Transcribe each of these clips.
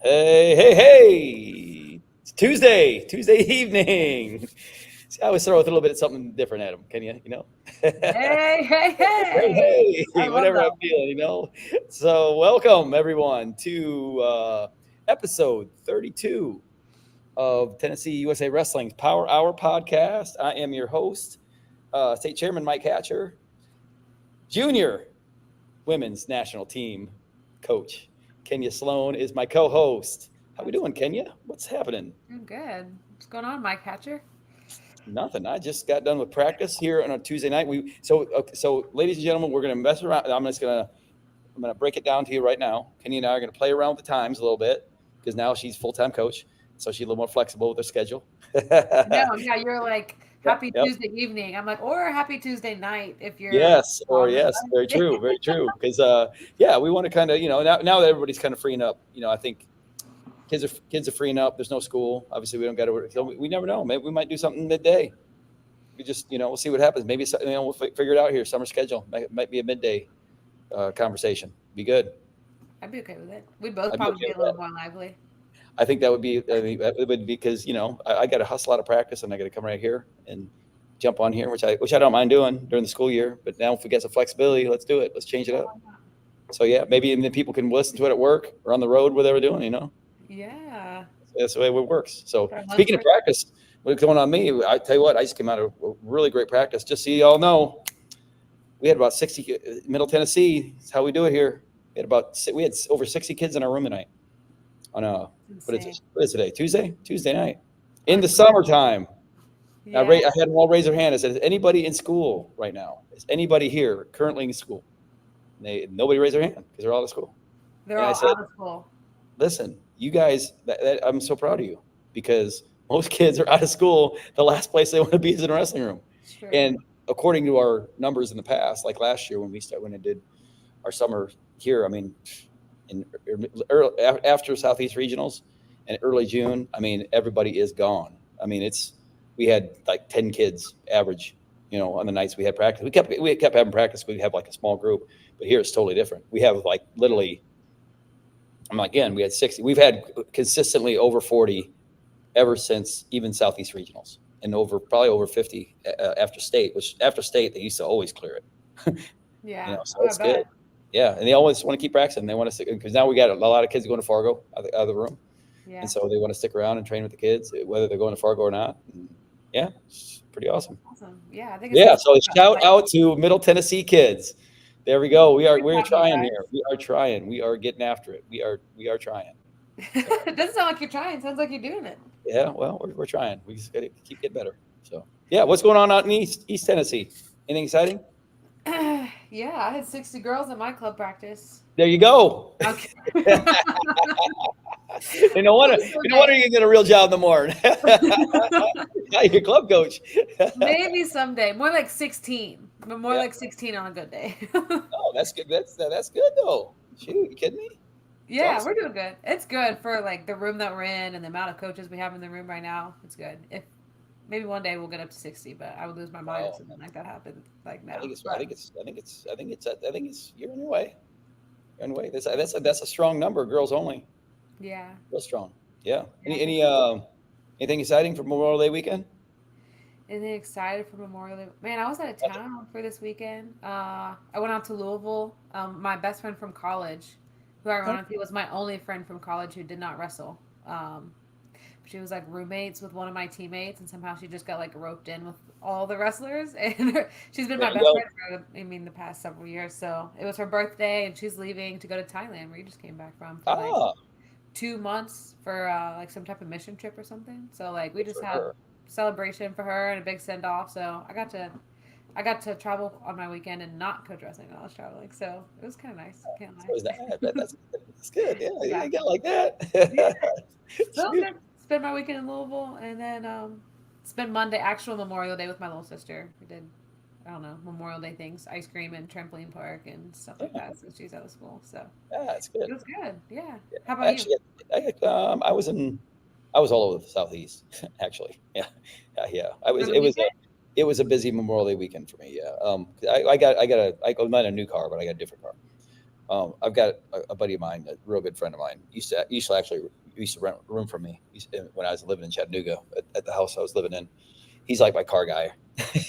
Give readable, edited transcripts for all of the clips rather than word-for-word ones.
Hey! It's Tuesday evening. See, I always throw a little bit of something different at them. Can you? Hey, hey, Hey, hey! I hey, love whatever I'm them. feeling. So, welcome everyone to episode 32 of Tennessee USA Wrestling's Power Hour Podcast. I am your host, State Chairman Mike Hatcher, Junior Women's National Team Coach Kenya Sloan is my co-host. How we That's doing, Kenya? What's happening? doing good. What's going on, Mike Hatcher? Nothing. I just got done with practice here on a Tuesday night. So, ladies and gentlemen, we're gonna mess around. I'm gonna break it down to you right now. Kenny and I are gonna play around with the times a little bit because now she's full time coach, so she's a little more flexible with her schedule. No, yeah, you're like Yep. happy Yep. Tuesday evening. I'm like, or happy Tuesday night if you're Yes, or on the yes, very Sunday. true, very true. Because yeah, we want to kind of now that everybody's kind of freeing up. I think kids are freeing up. There's no school. Obviously, we don't got to work. So we never know. Maybe we might do something midday. We just we'll see what happens. Maybe we'll figure it out here. Summer schedule might be a midday conversation. Be good. I'd be okay with it. We'd both I'd be probably okay be a with little that. more lively. I think that would be. I mean, it would be because I got to hustle out of practice and I got to come right here and jump on here, which I don't mind doing during the school year. But now if we get some flexibility, let's do it. Let's change it Yeah, up. why not? So yeah, maybe and then people can listen to it at work or on the road where they were doing. Yeah. That's the way it works. So Our lunch speaking of break. practice, what's going on me? I tell you what, I just came out of a really great practice. Just so you all know, we had about 60 Middle Tennessee. That's how we do it here. We had over 60 kids in our room tonight on It's what is it? insane. What is today? Tuesday night in On the summertime. Now, Yeah. I had them all raise their hand. I said, "Is anybody in school right now? Is anybody here currently in school?" Nobody raised their hand because they're all at school. They're And I all said, out of school. listen, you guys, I'm so proud of you because most kids are out of school. The last place they want to be is in a wrestling room. Sure. And according to our numbers in the past, like last year when I did our summer here, I mean, after Southeast Regionals and early June, I mean, everybody is gone. I mean, we had like 10 kids average, on the nights we had practice. We kept having practice. We'd have like a small group, but here it's totally different. We have like literally again, we had 60. We've had consistently over 40 ever since even Southeast Regionals, and probably over 50 after state. Which after state they used to always clear it. Yeah. So Oh, I it's good. bet. Yeah, and they always want to keep practicing. They want to stick because now we got a lot of kids going to Fargo out of the room, and Yeah. so they want to stick around and train with the kids, whether they're going to Fargo or not. And yeah, it's pretty awesome. That's awesome. Yeah, I think it's Yeah, such so a shout out to Middle Tennessee kids. There we go. good We're job, you trying here. guys. We are trying. We are getting after it. We are trying. So It doesn't sound like you're trying. It sounds like you're doing it. yeah, well, we're trying. We just got to keep getting better. So yeah, what's going on out in East Tennessee? Anything exciting? Yeah, I had 60 girls at my club practice. There you go. Okay. And no wonder, Maybe no wonder someday. you get a real job in the morning. Now you're club coach. Maybe someday. More like 16, but more Yeah. like 16 on a good day. Oh, that's good. That's good though. Shoot, you kidding me? It's Yeah, we're awesome. doing good. It's good for like the room that we're in and the amount of coaches we have in the room right now. It's good. If maybe one day we'll get up to 60, but I would lose my mind if Oh, something like that happened like I now. think it's. I But think it's. I think it's. I think it's. I think it's. You're on your way. You're on your way. That's a strong number. Girls only. yeah, Real strong. Yeah. yeah, I think so. Anything exciting for Memorial Day weekend? And then excited for Memorial Day. Man, I was out of town for this weekend. I went out to Louisville. My best friend from college, who ironically was my only friend from college who did not wrestle. She was like roommates with one of my teammates, and somehow she just got like roped in with all the wrestlers. And she's been There my you best go. friend for, I mean, the past several years. So it was her birthday, and she's leaving to go to Thailand, where you just came back from, for like Ah, 2 months for like some type of mission trip or something. So like we good just for had her. celebration for her and a big send off. So I got to travel on my weekend and not coach wrestling while I was traveling. So it was kind of nice. Can't So lie. is that? That's good. Yeah, Yeah. you get like Yeah. that. So it was Shoot. good. Spend my weekend in Louisville and then spend Monday, actual Memorial Day with my little sister. We did, I don't know, Memorial Day things, ice cream and trampoline park and stuff like Yeah, that since she's out of school. So yeah, that's good. it was good. Yeah. How about you? Actually, I was all over the southeast. Actually, yeah, yeah. For the weekend? It was a busy Memorial Day weekend for me. Yeah. I got a, I got not a new car, but I got a different car. I've got a buddy of mine, a real good friend of mine, used to rent a room from me when I was living in Chattanooga at the house I was living in. He's like my car guy,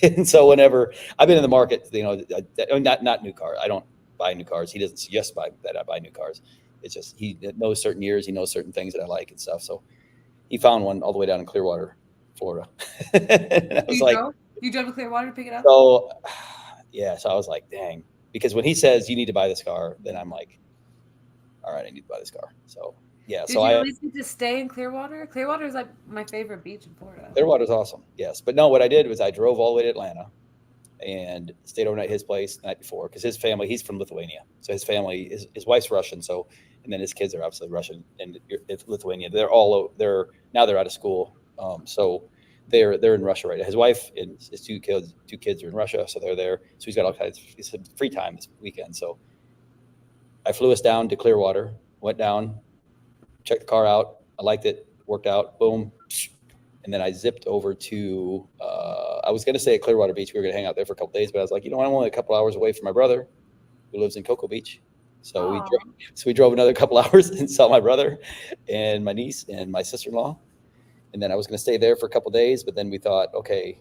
and so whenever I've been in the market, not new car. I don't buy new cars. He doesn't suggest that I buy new cars. It's just he knows certain years, he knows certain things that I like and stuff. So he found one all the way down in Clearwater, Florida, and I was You like, drove? You drove to Clearwater to pick it up? so yeah. So I was like, dang, because when he says you need to buy this car, then I'm like, all right, I need to buy this car. So yeah, Did so you at I least get to stay in Clearwater? Clearwater is like my favorite beach in Florida. Clearwater's awesome. Yes, but no, what I did was I drove all the way to Atlanta and stayed overnight at his place the night before because his family, he's from Lithuania, so his family, his wife's Russian, so and then his kids are obviously Russian and it's Lithuania. They're out of school, so they're in Russia right now. His wife and his two kids are in Russia, so they're there. So he's got all kinds of free time this weekend. So I flew us down to Clearwater, went down, checked the car out. I liked it, worked out, boom. And then I zipped over to, I was going to stay at Clearwater Beach. We were going to hang out there for a couple days, but I was like, you know what? I'm only a couple hours away from my brother who lives in Cocoa Beach. So Oh, we drove another couple hours and saw my brother and my niece and my sister-in-law. And then I was going to stay there for a couple days, but then we thought, okay,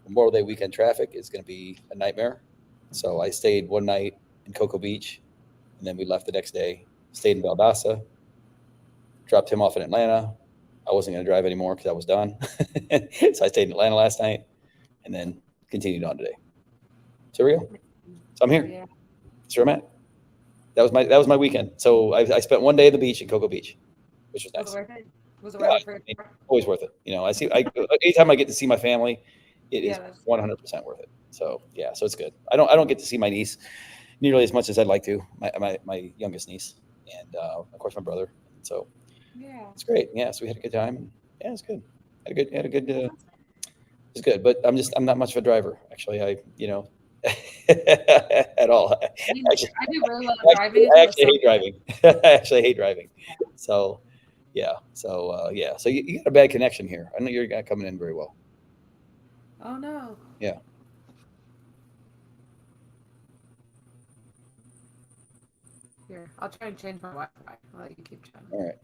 Memorial Day weekend traffic is going to be a nightmare. So I stayed one night in Cocoa Beach, and then we left the next day, stayed in Valdosta, dropped him off in Atlanta. I wasn't going to drive anymore because I was done. So I stayed in Atlanta last night and then continued on today. So here we go. So I'm here. yeah. That's where I'm at. That was my weekend. So I spent one day at the beach in Cocoa Beach, which was Was nice. it worth it? Was it Yeah, worth it for always worth it. Anytime I get to see my family, it is Yeah, that's 100% worth it. So yeah, so it's good. I don't get to see my niece nearly as much as I'd like to. My youngest niece, and of course my brother. So yeah. it's great. Yeah, so we had a good time. Yeah, it's good. Had a good. It's good, but I'm not much of a driver actually. At all. Actually, I do really love actually, driving I until actually some hate driving. I actually hate driving. So yeah. So yeah. So you got a bad connection here. I know you're not coming in very well. Oh no. Yeah. Here, I'll try and change my Wi-Fi. I'll let you keep chatting. All right.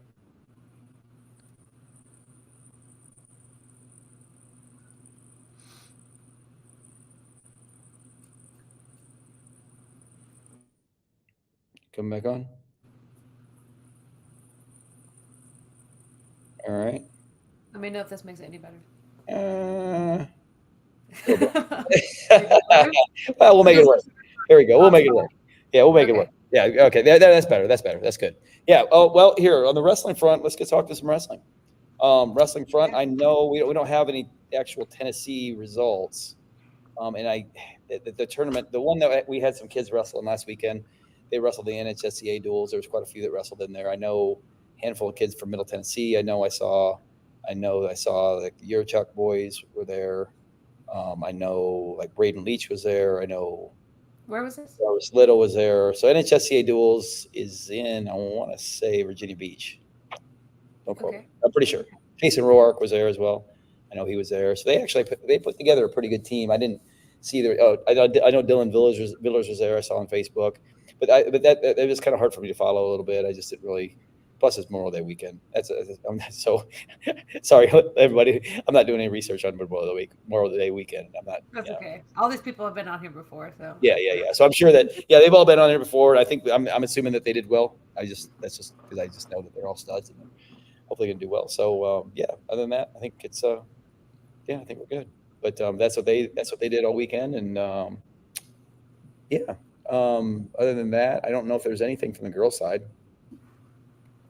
Coming back on. All right. Let me know if this makes it any better. Uh, little bit. Maybe better? Well, we'll make it work. Here we go. We'll Oh, make it work. Yeah, we'll make it okay. work. Yeah. Okay. That's better. That's better. That's good. Yeah. Oh well. Here on the wrestling front, let's get talk to some wrestling. Wrestling front. Yeah. I know we don't have any actual Tennessee results. And the tournament, the one that we had some kids wrestling last weekend, they wrestled the NHSCA duels. There was quite a few that wrestled in there. I know a handful of kids from Middle Tennessee. I know I saw like the Yurchuk boys were there. I know like Brayden Leach was there. I know Where was this? Jarvis Little was there. So NHSCA duels is in, I want to say Virginia Beach. Don't quote me. Okay. I'm pretty sure. Jason Roark was there as well. I know he was there. So they actually put together a pretty good team. I didn't see their. Oh, I know Dylan Villers was there. I saw on Facebook, but that it was kind of hard for me to follow a little bit. I just didn't really. Plus, it's Memorial Day weekend. I'm so sorry, everybody. I'm not doing any research on Memorial Day weekend. I'm not. That's You know, okay. All these people have been on here before, so yeah. So I'm sure that they've all been on here before. I think I'm assuming that they did well. That's just because I just know that they're all studs and hopefully gonna do well. So yeah. Other than that, I think it's yeah, I think we're good. But that's what they did all weekend, and yeah. Other than that, I don't know if there's anything from the girls' side.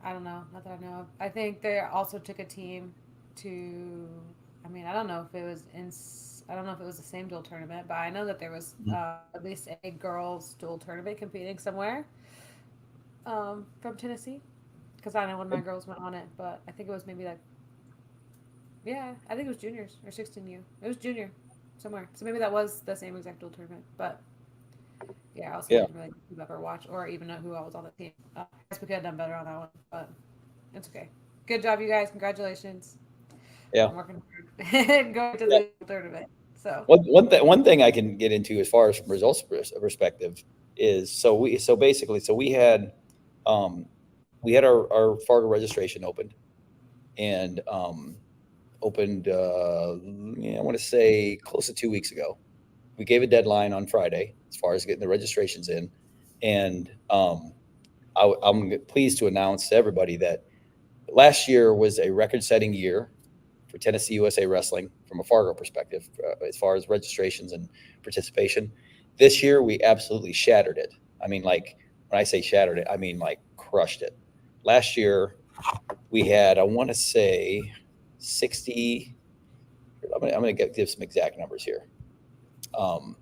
I don't know. Not that I know of. I think they also took a team to. I mean, I don't know if it was in. I don't know if it was the same dual tournament, but I know that there was at least a girls' dual tournament competing somewhere from Tennessee. Because I know when my girls went on it, but I think it was maybe like. Yeah, I think it was juniors or 16U. It was junior somewhere. So maybe that was the same exact dual tournament. But yeah, I also Yeah, didn't really keep up or watch or even know who I was on the team. I guess we could have done better on that one, but it's okay. Good job, you guys. Congratulations. yeah, I'm working hard going to yeah. the tournament. So One thing I can get into as far as from results perspective. is um, we had our Fargo registration opened, and opened yeah, I want to say close to 2 weeks ago. We gave a deadline on Friday as far as getting the registrations in, and I'm pleased to announce to everybody that last year was a record-setting year for Tennessee USA Wrestling from a Fargo perspective, as far as registrations and participation. This year, we absolutely shattered it. I mean, like when I say shattered it, I mean like crushed it. Last year, we had, I want to say, 60. I'm going to give some exact numbers here. Um,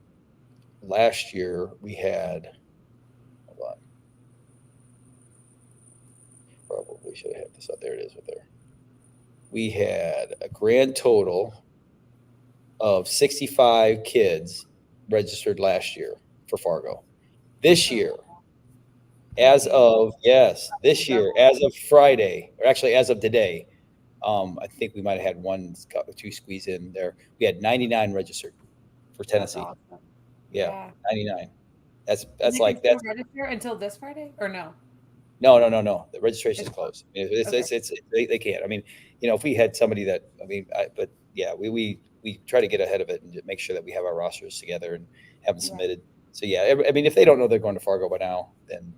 Last year, we had, hold on, probably should have had this up. There it is, right there. We had a grand total of 65 kids registered last year for Fargo. This Oh, year, as crazy. of, yes, this year, Double. as of Friday, or actually as of today, I think we might have had two squeeze in there. We had 99 registered for That's Tennessee. awesome. Yeah, Yeah. 99. That's And that's they can like still that's register until this Friday, or no? no, no, no, no. The registration It's is closed. closed. It's Okay. it's, it's they can't. I mean, if we had somebody that, I mean, but yeah, we try to get ahead of it and just make sure that we have our rosters together and have them Yeah. submitted. So yeah, I mean, if they don't know they're going to Fargo by now, then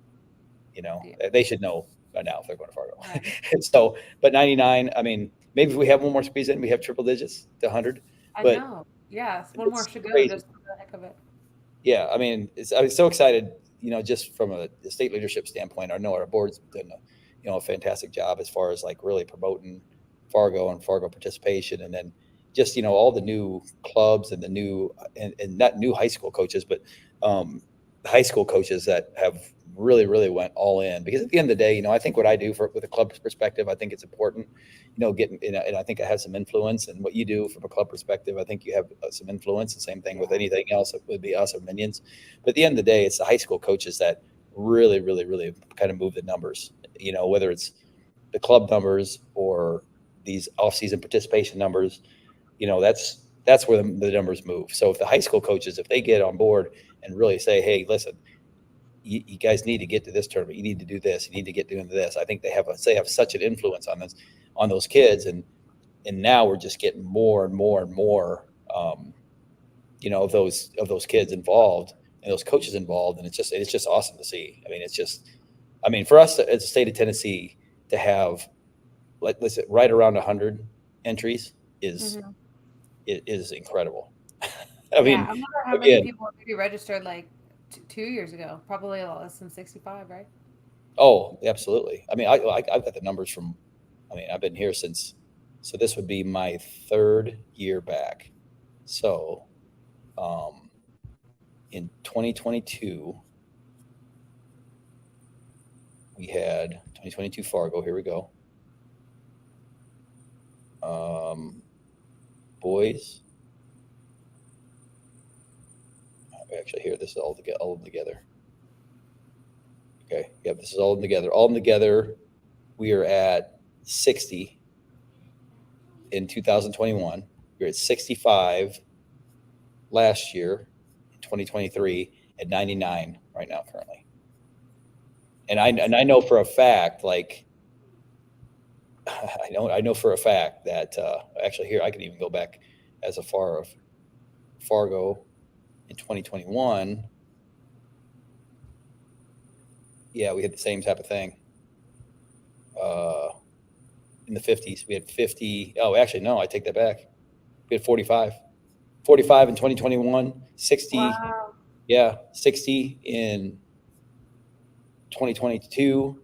Yeah. they should know by now if they're going to Fargo. Right. So, but 99. I mean, maybe if we have one more squeeze in, we have triple digits to 100. I But know. Yes. One more it's should go crazy. just for the heck of it. Yeah, I mean, I was so excited, just from a state leadership standpoint. I know our board's done a fantastic job as far as like really promoting Fargo and Fargo participation, and then just all the new clubs and the new and not new high school coaches, but high school coaches that have really went all in. Because at the end of the day, I think what I do with a club's perspective, I think it's important, getting, and I think I have some influence. And what you do from a club perspective, I think you have some influence. The same thing with Yeah. anything else, it would be us or minions. But at the end of the day, it's the high school coaches that really kind of move the numbers, whether it's the club numbers or these off-season participation numbers. That's where the numbers move. So if the high school coaches, if they get on board and really say, hey, listen, you guys need to get to this tournament. You need to do this. You need to get doing this. I think they have such an influence on those kids, and now we're just getting more and more and more, of those kids involved and those coaches involved, and it's just awesome to see. I mean, for us as a state of Tennessee to have, like, let's say, right around 100 entries is Hmm. is incredible. I Yeah. mean, I wonder how many again, people maybe registered like 2 years ago. Probably a lot less than 65, right? oh, absolutely. I mean, I've got the numbers from. I mean, I've been here since, so this would be my third year back. So, um, in 2022, we had 2022 Fargo. Here we go. Um, Boys. Actually, here, this is all of them together. Okay, yep, this is all of them together. All of them together, we are at 60 in 2021. We are at 65 last year in 2023, at 99 right now currently. And I know for a fact, like, I know for a fact that, actually, here I can even go back as far of Fargo in 2021. Yeah, we had the same type of thing. Uh, in the 50s, we had 50. Oh, actually, no, I take that back. We had 45 in 2021, 60. Wow. Yeah, 60 in 2022,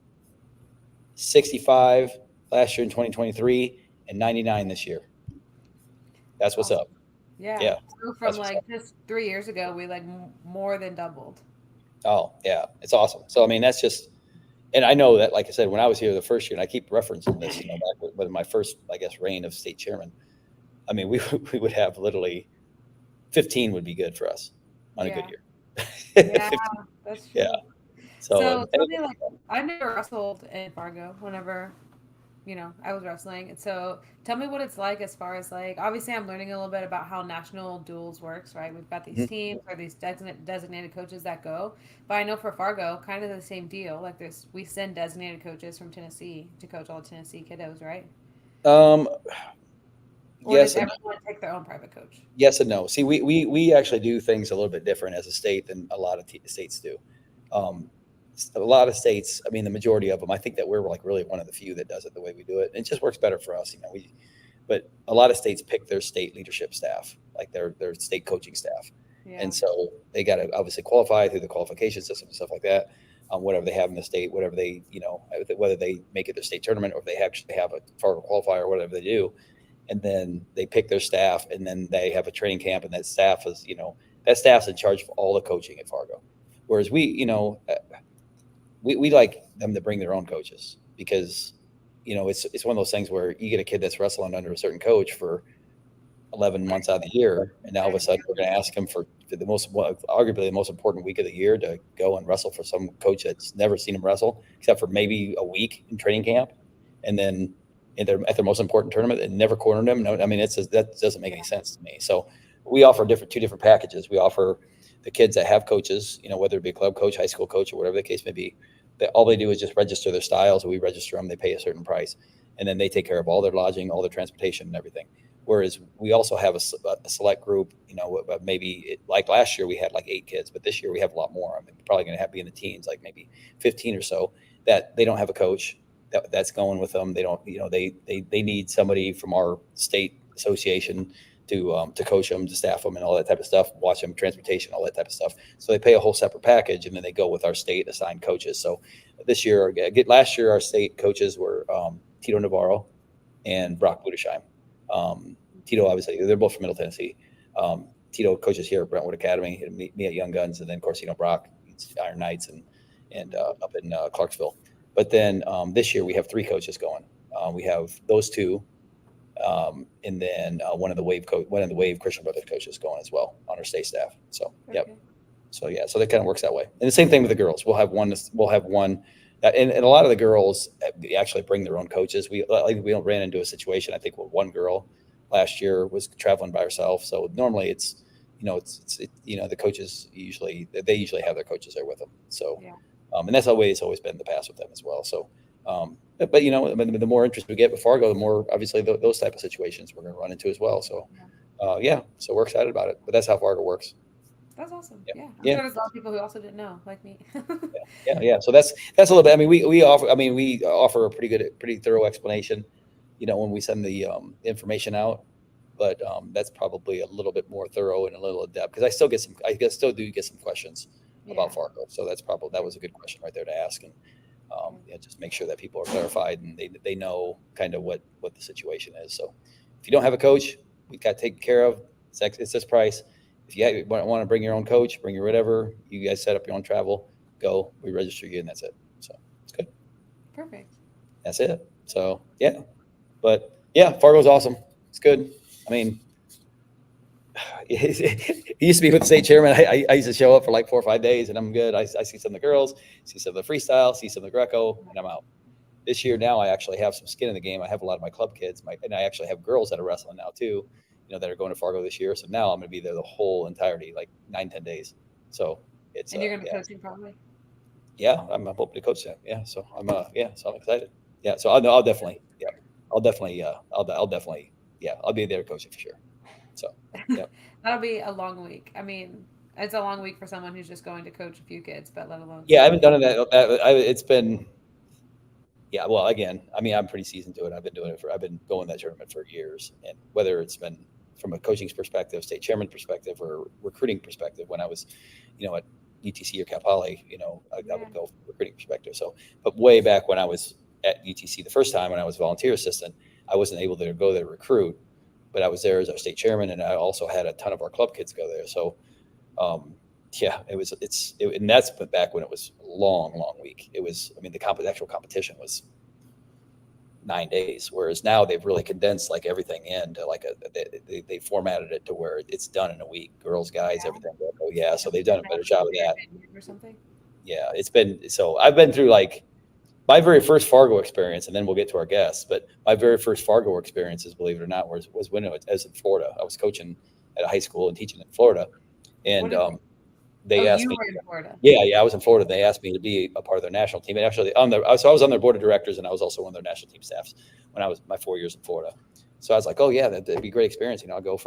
65 last year in 2023, and 99 this year. That's That's what's awesome. up. Yeah. Yeah, So from that's what's up. like just 3 years ago, we like more than doubled. Oh, yeah, it's awesome. So, I mean, that's just, and I know that, like I said, when I was here the first year, and I keep referencing this, back with my first, I guess, reign of state chairman. I mean, we would have literally 15 would be good for us on a good Yeah. year. Yeah. 15, That's yeah. true. So, So tell me, like, I never wrestled in Fargo. Whenever I was wrestling. And so tell me what it's like as far as like, obviously I'm learning a little bit about how national duels works, right? We've got these Mhm. teams or these designated coaches that go. But I know for Fargo, kind of the same deal. Like we send designated coaches from Tennessee to coach all the Tennessee kiddos, right? Um, Or does yes and everyone take their own private coach? yes and no. See, we actually do things a little bit different as a state than a lot of states do. Um, a lot of states, I mean, the majority of them, I think that we're like really one of the few that does it the way we do it. And it just works better for us. But a lot of states pick their state leadership staff, like their state coaching staff. Yeah. And so they got to obviously qualify through the qualification system and stuff like that. Whatever they have in the state, whatever they, whether they make it their state tournament or if they actually have a Fargo qualifier or whatever they do, and then they pick their staff, and then they have a training camp, and that staff's in charge of all the coaching at Fargo. Whereas we like them to bring their own coaches because it's one of those things where you get a kid that's wrestling under a certain coach for 11 months out of the year, and now all of a sudden we're going to ask him for arguably the most important week of the year to go and wrestle for some coach that's never seen him wrestle except for maybe a week in training camp, and then at their most important tournament and never cornered him. No, I mean that doesn't make any sense to me. So we offer two different packages. We offer the kids that have coaches, whether it be a club coach, high school coach, or whatever the case may be. That all they do is just register their styles. We register them. They pay a certain price, and then they take care of all their lodging, all their transportation, and everything. Whereas we also have a select group, maybe like last year we had like 8 kids, but this year we have a lot more. I mean, probably going to have be in the teens, like maybe 15 or so, that they don't have a coach that's going with them. They don't, they need somebody from our state association to coach them, to staff them, and all that type of stuff, watch them, transportation, all that type of stuff. So they pay a whole separate package, and then they go with our state assigned coaches. So last year, our state coaches were Tito Navarro and Brock Budesheim. Tito, obviously, they're both from Middle Tennessee. Tito coaches here at Brentwood Academy, and me at Young Guns, and then of course, Brock, Iron Knights, and up in Clarksville. But then this year we have 3 coaches going. We have those 2, and then one of the Wave Christian Brothers coaches going as well on our state staff. So yep. Okay. So yeah, so that kind of works that way. And the same thing with the girls. We'll have one. And a lot of the girls actually bring their own coaches. We don't ran into a situation. I think with one girl last year was traveling by herself. So normally the coaches usually have their coaches there with them. So Yeah. and that's the way it's always been in the past with them as well. So but the more interest we get with Fargo, the more obviously those type of situations we're going to run into as well. So yeah, so we're excited about it. But that's how Fargo works. That's awesome. Yeah. Yeah. I'm Yeah. sure there's a lot of people who also didn't know, like me. Yeah. So that's a little bit. I mean, we offer a pretty thorough explanation, when we send the information out. But that's probably a little bit more thorough and a little in depth because I still do get some questions Yeah. about Fargo. So that was a good question right there to ask, and just make sure that people are clarified and they know kind of what the situation is. So if you don't have a coach, we got taken care of. It's this price. If you want to bring your own coach, bring your whatever, you guys set up your own travel, go, we register you, and that's it. So it's good. Perfect. That's it. So yeah, but yeah, Fargo's awesome. It's good. I mean, it used to be with the state chairman. I used to show up for like 4 or 5 days, and I'm good. I see some of the girls, see some of the freestyle, see some of the Greco, and I'm out. This year now, I actually have some skin in the game. I have a lot of my club kids, and I actually have girls that are wrestling now too, that are going to Fargo this year. So now I'm going to be there the whole entirety, like 9, 10 days. So it's And you're gonna be yeah, coaching probably. yeah. I'm hoping to coach that. Yeah. So so I'm excited. Yeah. So I'll definitely, yeah, I'll definitely, yeah, I'll be there coaching for sure. So yeah. That'll be a long week. I mean, it's a long week for someone who's just going to coach a few kids, but let alone Yeah, I coach. haven't done it's been, yeah. Well, again, I mean, I'm pretty seasoned to it. I've been going that tournament for years, and whether it's been from a coaching perspective, state chairman perspective, or recruiting perspective, when I was, at UTC or Cal Poly, I Yeah. would go from a recruiting perspective. So, but way back when I was at UTC the first time when I was volunteer assistant, I wasn't able to go there to recruit, but I was there as our state chairman, and I also had a ton of our club kids go there. So um, yeah, and that's back when it was a long week. It was, I mean, the actual competition was 9 days, whereas now they've really condensed like everything into like they formatted it to where it's done in a week. Girls, guys, Yeah. everything. Oh yeah, so they've done a better job of that. Or something. Yeah, it's been so I've been through like my very first Fargo experience, and then we'll get to our guests, but my very first Fargo experiences, believe it or not, was when I was in Florida. I was coaching at a high school and teaching in Florida. What And is they asked you me, were in Florida. yeah, I was in Florida. They asked me to be a part of their national team. And actually, so I was on their board of directors, and I was also one of their national team staffs when I was my 4 years in Florida. So I was like, oh yeah, that'd be a great experience. I'll go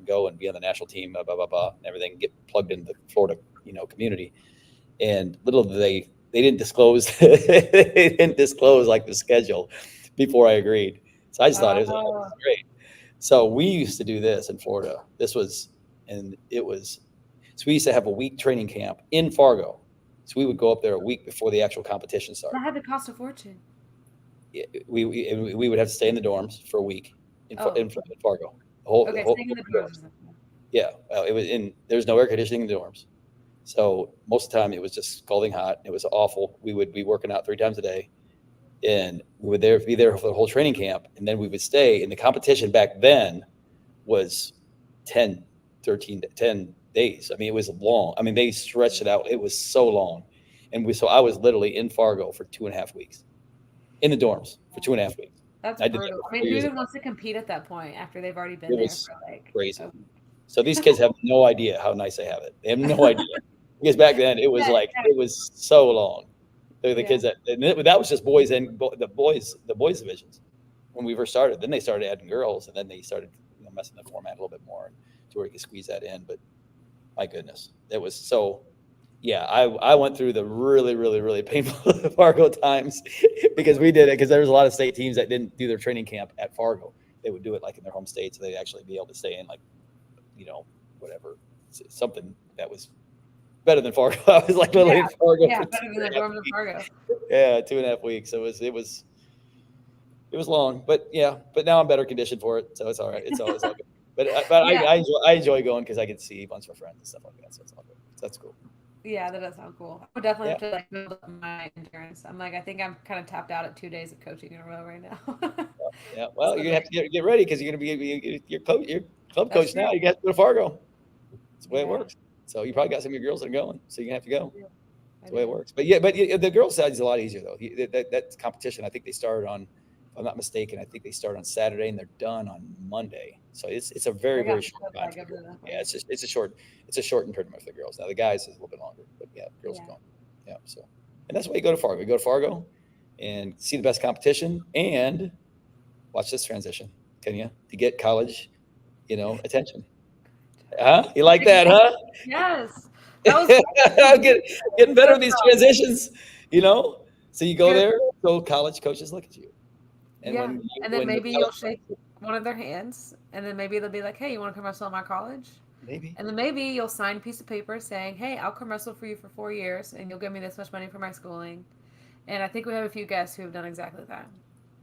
go and be on the national team, blah blah blah, and everything, get plugged into the Florida, community. And little did they didn't disclose they didn't disclose like the schedule before I agreed. So I just thought it was great. So we used to do this in Florida. So we used to have a week training camp in Fargo. So we would go up there a week before the actual competition That started. had to cost a fortune. We would have to stay in the dorms for a week in Fargo. Okay, staying in the dorms. Yeah, there's no air conditioning in the dorms. So most of the time it was just scalding hot. It was awful. We would be working out 3 times a day, and we would be there for the whole training camp. And then we would stay. And the competition back then was 10 days. I mean, it was long. I mean, they stretched it out. It was so long. So I was literally in Fargo for 2.5 weeks in the dorms for 2.5 weeks. That's I did brutal. that I mean, who even wants to compete at that point after they've already been It there was for like crazy. So these kids have no idea how nice they have it. They have no idea. Because back then it was it was so long. The kids that was just boys and the boys divisions when we first started. Then they started adding girls, and then they started messing the format a little bit more to where you could squeeze that in. But my goodness, it was so. Yeah, I went through the really, really, really painful Fargo times because we did it because there was a lot of state teams that didn't do their training camp at Fargo. They would do it like in their home state, so they'd actually be able to stay in like, whatever, something that was better than Fargo. I was like literally in Fargo. Yeah, better than the dorms in Fargo. Yeah, 2.5 weeks. So it was long, but now I'm better conditioned for it, so it's all right. It's all good. But I enjoy going because I get to see a bunch of friends and stuff like that. So it's all good. So that's cool. Yeah, that does sound cool. I would definitely have to like build up my endurance. I'm like, I think I'm kind of tapped out at 2 days of coaching in a row right now. Yeah. Well, you're gonna have to get ready because you're gonna be your club coach now. You got to go to Fargo. That's the way it works. So you probably got some of your girls that are going, so you're gonna have to go. That's the way it works. But the girls' side is a lot easier though. That competition, I think they started on, if I'm not mistaken, I think they start on Saturday and they're done on Monday. So it's a very, very short time. Yeah, it's a shortened tournament for the girls. Now the guys is a little bit longer, but girls are going. Yeah. So, and that's why you go to Fargo. You go to Fargo and see the best competition and watch this transition, can you? To get college, attention. Huh? You like that, huh? Yes. That was getting better at these transitions, So you go there, so college coaches look at you. And then maybe you'll shake one of their hands, and then maybe they'll be like, hey, you want to come wrestle at my college? Maybe. And then maybe you'll sign a piece of paper saying, hey, I'll come wrestle for you for 4 years, and you'll give me this much money for my schooling. And I think we have a few guests who have done exactly that.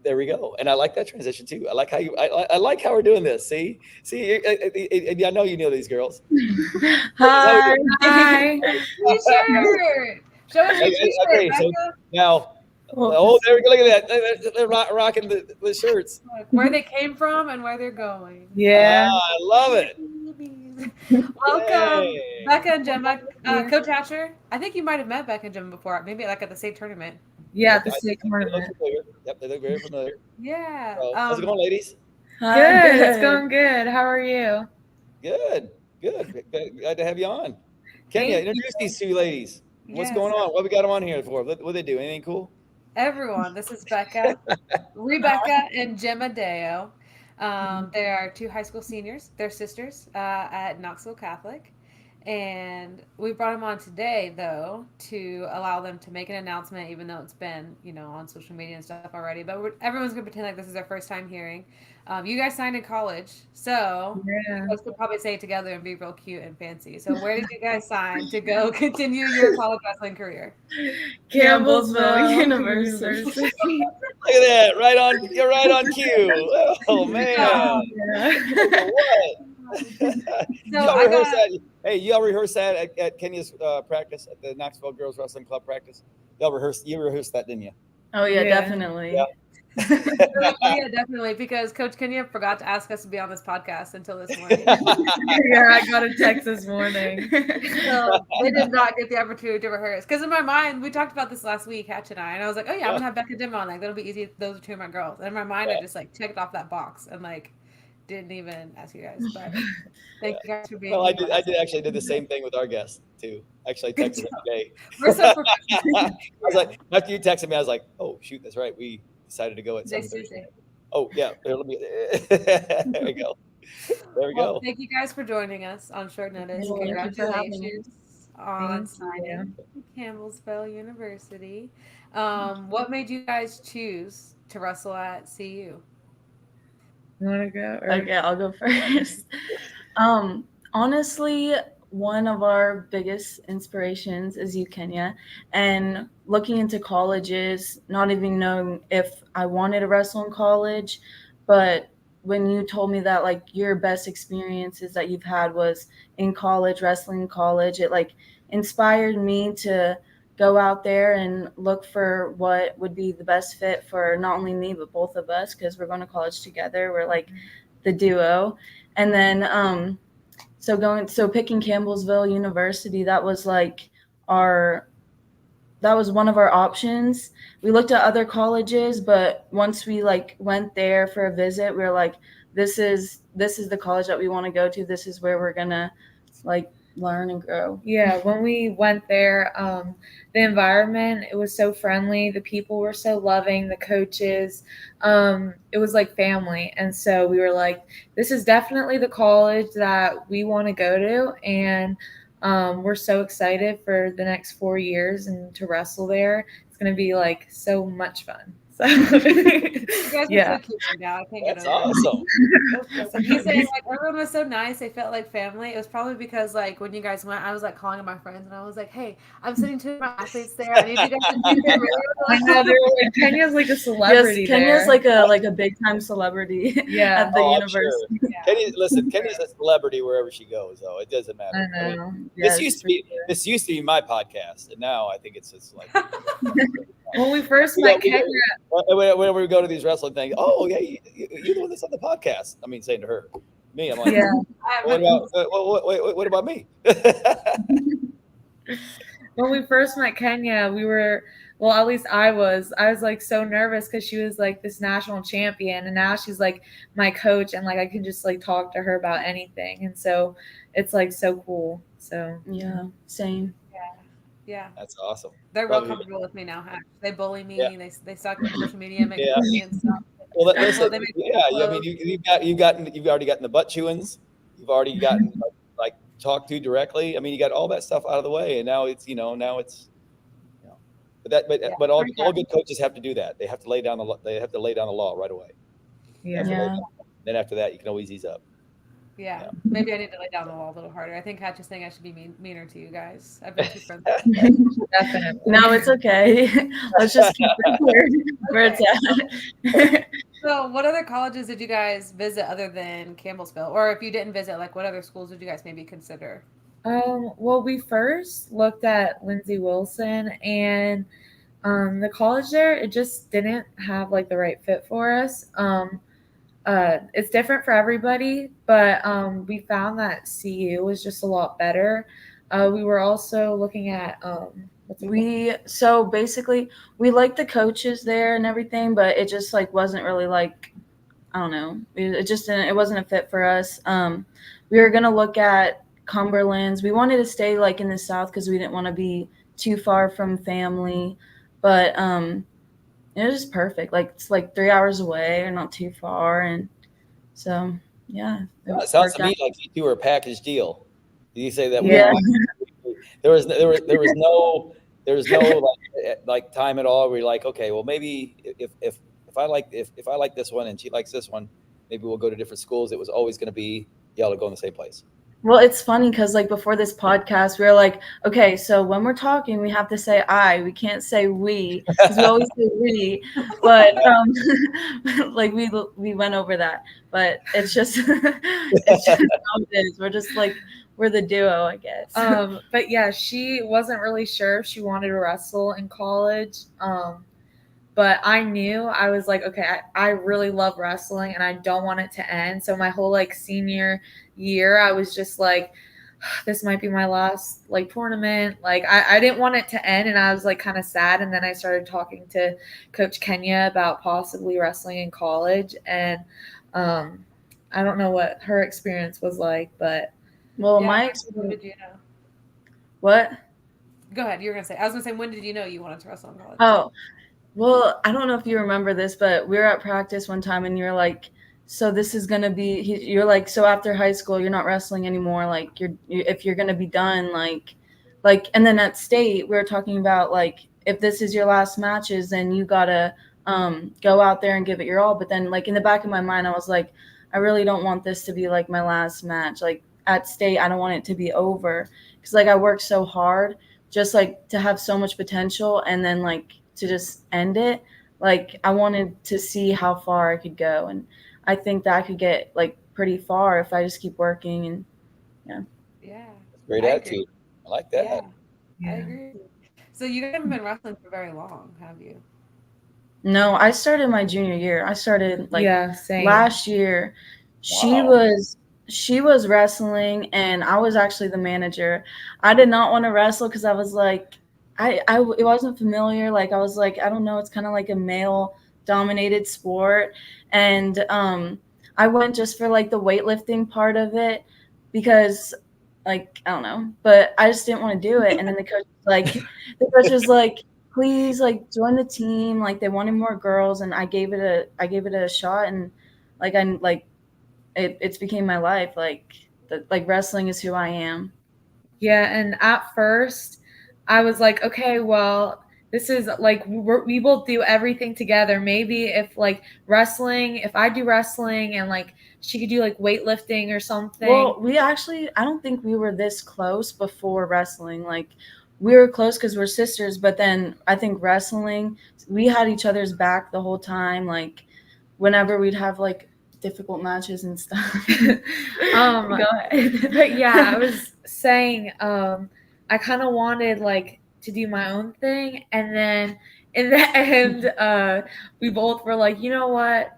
There we go. And I like that transition too. I like how I like how we're doing this. See, I know you know these girls. Hi. T-shirt. Show us your T-shirt, okay, so now, there we go. Look at that. They're rocking the shirts. Where they came from and where they're going. Yeah. I love it. Welcome, Becca and Gemma. Coach Hatcher, I think you might have met Becca and Gemma before, maybe like at the state tournament. Yeah, the state tournament. Yep, they look very familiar. Yeah. So, how's it going, ladies? Good. It's going good. How are you? Good. Glad to have you on. Kenya, introduce these two ladies. What's going on? What we got them on here for? What they do? Anything cool? Everyone, this is Becca, Rebecca, and Gemma Deyo. They are 2 high school seniors. They're sisters at Knoxville Catholic. And we brought them on today, though, to allow them to make an announcement, even though it's been, on social media and stuff already. But everyone's going to pretend like this is their first time hearing. You guys signed in college, so let's probably say it together and be real cute and fancy. So where did you guys sign to go continue your college wrestling career? Campbellsville University. Look at that! You're right on cue. Oh man! Y'all rehearse that at Kenya's practice at the Knoxville Girls Wrestling Club practice. You rehearsed that, didn't you? Oh yeah, definitely. Yeah. Yeah, definitely, because Coach Kenya forgot to ask us to be on this podcast until this morning. Yeah, I got a text this morning. So they did not get the opportunity to rehearse. Because in my mind, we talked about this last week, Hatch and I was like, oh yeah, I'm gonna have Becca and Gemma on. Like that'll be easy. Those are two of my girls. And in my mind, I just like checked off that box and like didn't even ask you guys. But thank you guys for being Well, here. I did actually did the same thing with our guest too. Actually, I Good texted him job. today. We're so professional. I was like, after you texted me, I was like, oh shoot, that's right. We decided to go at Today's 7:30. Tuesday. Oh yeah, here, let me. There we go. There we Well, go. thank you guys for joining us on short notice. Thank you for having Congratulations on Thank you. signing Campbellsville University. What made you guys choose to wrestle at CU? You want to go? Or... Okay, I'll go first. Honestly, one of our biggest inspirations is you, Kenya, and looking into colleges, not even knowing if I wanted to wrestle in college, but when you told me that like your best experiences that you've had was in college, wrestling in college, it like inspired me to go out there and look for what would be the best fit for not only me but both of us, because we're going to college together. We're like the duo. And then so picking Campbellsville University, that was like that was one of our options. We looked at other colleges, but once we like went there for a visit, we were like, this is the college that we want to go to. This is where we're gonna like learn and grow. Yeah, when we went there, the environment, it was so friendly. The people were so loving, the coaches. It was like family. And so we were like, this is definitely the college that we want to go to. And we're so excited for the next 4 years and to wrestle there. It's going to be like so much fun. So, You guys yeah. are so cute right now. I can't get That's over it. awesome. He's saying like everyone was so nice. They felt like family. It was probably because like when you guys went, I was like calling my friends and I was like, "Hey, I'm sitting two of my athletes there. I need you guys to do their I know, they were like, Kenya's like a celebrity. Yes, Kenya's there. like a big time celebrity Yeah. at the Oh, I'm university. sure. Kenny's a celebrity wherever she goes, though. It doesn't matter. I I mean, know. this used to be my podcast, and now I think it's just like When we first met Kenya, whenever we go to these wrestling things. Oh yeah, you're the one that's on the podcast. I mean, saying to her, me, I'm like, yeah. what about me? When we first met Kenya, we were, well, at least I was like so nervous because she was like this national champion, and now she's like my coach, and like I can just like talk to her about anything, and so it's like so cool. So Yeah, same. Yeah, That's awesome. they're real Probably- comfortable with me now. Hatch. They bully me. Yeah. They stalk me on social media, make Yeah. fun of me and stuff. Well, listen, they make yeah, I mean, you've already gotten the butt chewings. You've already gotten like talked to directly. I mean, you got all that stuff out of the way, and now it's but all good coaches have to do that. They have to lay down the law right away. yeah. Then after that, you can always ease up. Yeah, maybe I need to lay down the law a little harder. I think Hatch is saying I should be meaner to you guys. I've been too friendly. Definitely. No, it's okay. Let's just keep it where it's at. So, what other colleges did you guys visit other than Campbellsville? Or if you didn't visit, like what other schools did you guys maybe consider? Well, we first looked at Lindsey Wilson, and the college there, it just didn't have like the right fit for us. It's different for everybody, but we found that CU was just a lot better. We were also looking at So basically we liked the coaches there and everything, but it just like wasn't really like, I don't know, it wasn't a fit for us. We were gonna look at Cumberland's. We wanted to stay like in the South because we didn't want to be too far from family, but it was just perfect. Like it's like 3 hours away or not too far, and so yeah. It sounds to me like you two were a package deal. Did you say that? Yeah. There was no like time at all where you're like, okay, well maybe if I like this one and she likes this one, maybe we'll go to different schools. It was always going to be y'all to go in the same place. Well, it's funny because like before this podcast, we were like, okay, so when we're talking, we have to say I. We can't say we because we always say we. But like we went over that, but it's just how it is. We're just like we're the duo, I guess. But yeah, she wasn't really sure if she wanted to wrestle in college. But I knew, I was like, okay, I really love wrestling and I don't want it to end. So my whole like senior year, I was just like, this might be my last like tournament. Like I didn't want it to end, and I was like kind of sad. And then I started talking to Coach Kenya about possibly wrestling in college, and I don't know what her experience was like, but Well, Yeah, my when experience. did you know? What? Go ahead. You were gonna say. I was gonna say, when did you know you wanted to wrestle in college? Oh, well, I don't know if you remember this, but we were at practice one time, and you're like, "So this is gonna be." You're like, "So after high school, you're not wrestling anymore. Like, if you're gonna be done, like." And then at state, we were talking about like, if this is your last matches, then you gotta go out there and give it your all. But then, like in the back of my mind, I was like, I really don't want this to be like my last match. Like at state, I don't want it to be over because like I worked so hard, just like to have so much potential, and then like to just end it. Like I wanted to see how far I could go, and I think that I could get like pretty far if I just keep working. And Yeah, Great I attitude. agree. I like Yeah, that. I agree. So you haven't been wrestling for very long, have you? no, I started my junior year. I started like yeah, same. last year. She Wow. was wrestling, and I was actually the manager. I did not want to wrestle because I was like, it wasn't familiar. Like I was like, I don't know. It's kind of like a male dominated sport, and I went just for like the weightlifting part of it because like I don't know, but I just didn't want to do it. And then the coach was like, please like join the team. Like they wanted more girls, and I gave it a shot, and like I'm like it's became my life. Like wrestling is who I am. Yeah, and at first, I was like, okay, well, this is like we both do everything together. Maybe if like wrestling, if I do wrestling and like she could do like weightlifting or something. Well, I don't think we were this close before wrestling. Like we were close because we're sisters, but then I think wrestling, we had each other's back the whole time. Like whenever we'd have like difficult matches and stuff. um, Go ahead. but yeah, I was saying, I kind of wanted like to do my own thing, and then in the end, we both were like, you know what?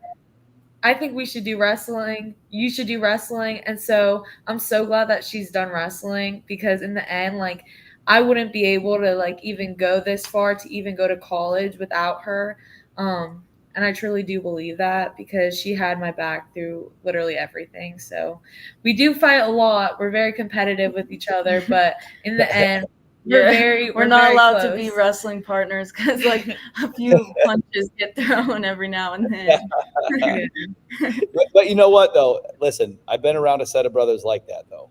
I think we should do wrestling. You should do wrestling. And so I'm so glad that she's done wrestling because in the end, like I wouldn't be able to like even go this far to even go to college without her. And I truly do believe that because she had my back through literally everything. So we do fight a lot. We're very competitive with each other, but in the end, We're not very allowed close. to be wrestling partners because like a few punches get thrown every now and then. But you know what, though? Listen, I've been around a set of brothers like that, though.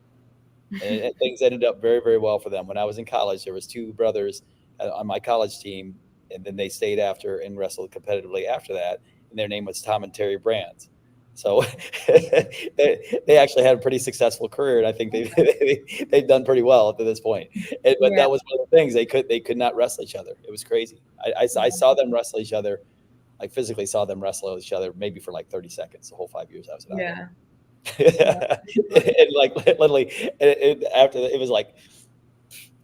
And things ended up very, very well for them. When I was in college, there was two brothers on my college team, and then they stayed after and wrestled competitively after that. And their name was Tom and Terry Brands. So they actually had a pretty successful career, and I think they've done pretty well up to this point. But Yeah. that was one of the things they could not wrestle each other. It was crazy. I saw them wrestle each other. I physically saw them wrestle each other maybe for like 30 seconds the whole 5 years I was out Yeah. and like literally after it was like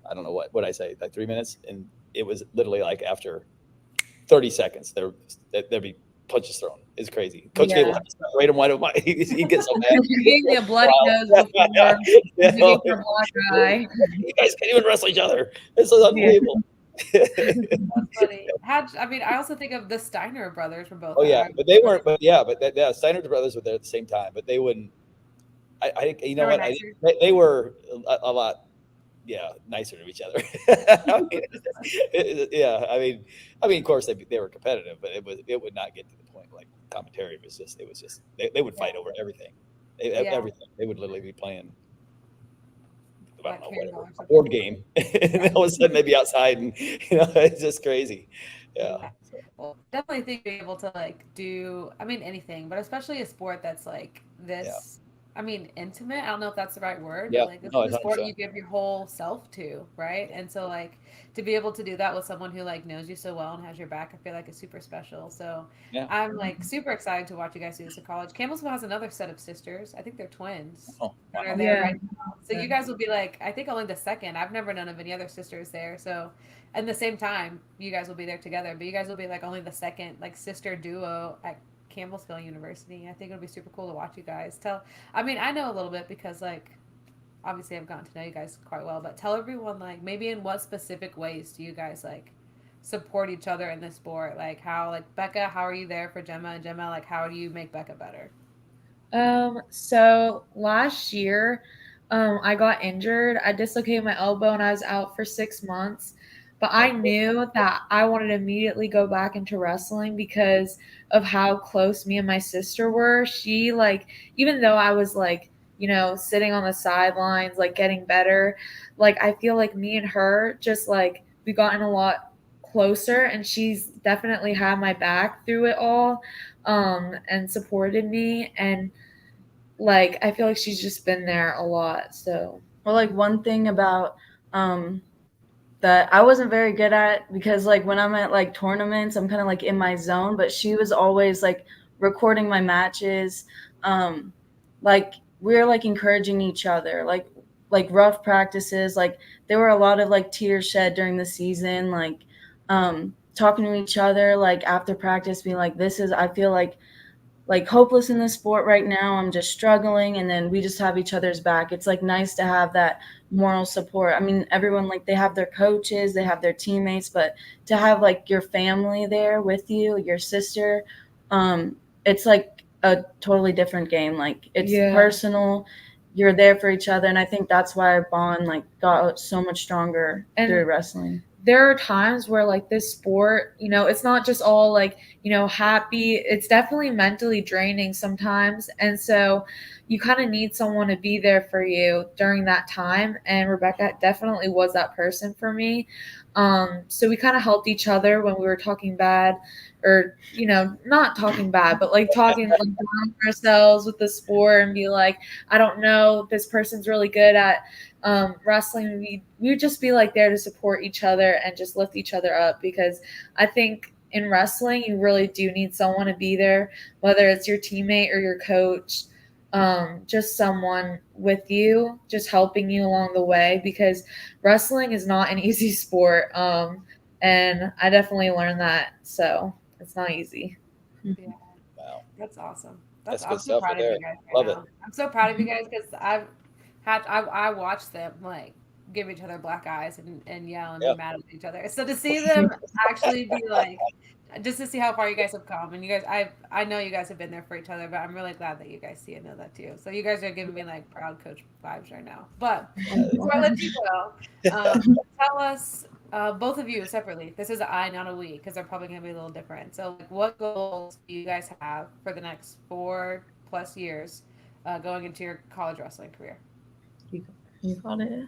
I don't know what I say, like 3 minutes, and it was literally like after 30 seconds there'd be punches thrown. It's crazy. Coach Yeah. Gable had to separate him one of my he gets so mad. You gave me a bloody nose Wow. before. Yeah. You gave me a black eye. You guys can't even wrestle each other. This is unbelievable. That's funny. I mean, I also think of the Steiner brothers were both. Oh yeah, there. but they weren't. But yeah, Steiner brothers were there at the same time, but they wouldn't. You know They were what? nicer. They were a lot, nicer to each other. I mean, yeah, I mean, of course they were competitive, but it would not get to the point like commentary. It was just they would fight over everything, everything. They would literally be playing. I don't know, whatever, a board game, and all of a sudden they'd be outside, and it's just crazy. Yeah. Well, definitely think being able to like do, I mean, anything, but especially a sport that's like this I mean, intimate. I don't know if that's the right word, Yeah, but like this no, is I the think sport so. you give your whole self to, right? And so like to be able to do that with someone who like knows you so well and has your back, I feel like is super special. So Yeah. I'm like super excited to watch you guys do this in college. Campbellsville has another set of sisters. I think they're twins Oh, that are wow. there Yeah. right now. So you guys will be like, I think only the second. I've never known of any other sisters there. So at the same time, you guys will be there together, but you guys will be like only the second like sister duo at Campbellsville University. I think it'll be super cool to watch you guys. I mean, I know a little bit because like obviously I've gotten to know you guys quite well, but tell everyone like maybe in what specific ways do you guys like support each other in this sport? Like how like Becca, how are you there for Gemma, and Gemma, like how do you make Becca better? So last year, I got injured. I dislocated my elbow and I was out for 6 months. But I Okay. knew that I wanted to immediately go back into wrestling because of how close me and my sister were. She, like, even though I was, like, sitting on the sidelines, like, getting better, like, I feel like me and her just, like, we gotten a lot closer, and she's definitely had my back through it all, and supported me. And like, I feel like she's just been there a lot. So Well, like one thing about um that I wasn't very good at, because like when I'm at like tournaments, I'm kind of like in my zone, but she was always like recording my matches. Um like we were like encouraging each other, like rough practices, like there were a lot of like tears shed during the season, like talking to each other like after practice, being like, this is, I feel like hopeless in this sport right now. I'm just struggling, and then we just have each other's back. It's like nice to have that moral support. I mean, everyone, like, they have their coaches, they have their teammates, but to have like your family there with you, your sister, it's like a totally different game. Like it's yeah. personal. You're there for each other, and I think that's why our bond like got so much stronger And through wrestling. there are times where like this sport, it's not just all like, happy. It's definitely mentally draining sometimes. And so you kind of need someone to be there for you during that time. And Rebecca definitely was that person for me. So we kind of helped each other when we were talking bad, or, not talking bad, but like talking like down on ourselves with the sport, and be like, I don't know, this person's really good at wrestling. We would just be like there to support each other and just lift each other up, because I think in wrestling you really do need someone to be there, whether it's your teammate or your coach, just someone with you, just helping you along the way, because wrestling is not an easy sport, and I definitely learned that. So it's not easy. Yeah, Wow. that's awesome. That's I'm good so stuff right proud of there. you guys right Love it. now. I'm so proud of you guys because I watched them like give each other black eyes and yell and be Yeah. mad at each other. So to see them actually be like, just to see how far you guys have come, and you guys, I know you guys have been there for each other, but I'm really glad that you guys see and know that too. So you guys are giving me like proud coach vibes right now. But before I let you go, tell us, both of you separately. This is an I, not a we, because they're probably going to be a little different. So, like, what goals do you guys have for the next 4+ years going into your college wrestling career? You got it.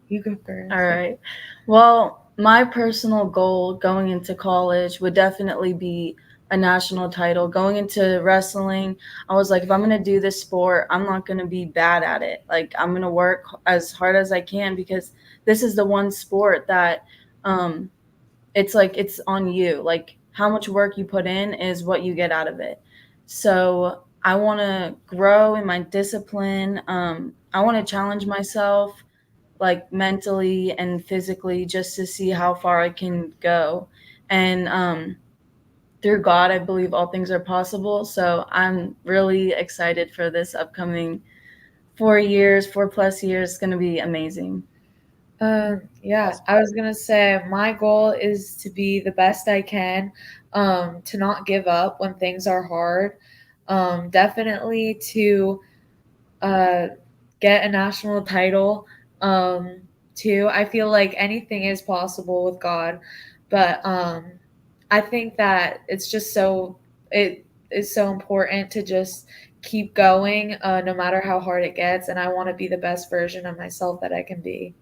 You go first. All right. Well, my personal goal going into college would definitely be a national title. Going into wrestling, I was like, if I'm going to do this sport, I'm not going to be bad at it. Like, I'm going to work as hard as I can, because this is the one sport that um, it's like it's on you. Like, how much work you put in is what you get out of it. So I want to grow in my discipline. I want to challenge myself, like mentally and physically, just to see how far I can go. And through God, I believe all things are possible. So I'm really excited for this upcoming 4 years, 4+ years. It's going to be amazing. Yeah, Awesome. I was gonna say my goal is to be the best I can, to not give up when things are hard, definitely to uh, get a national title, too. I feel like anything is possible with God, but I think that it is so important to just keep going, no matter how hard it gets, and I want to be the best version of myself that I can be.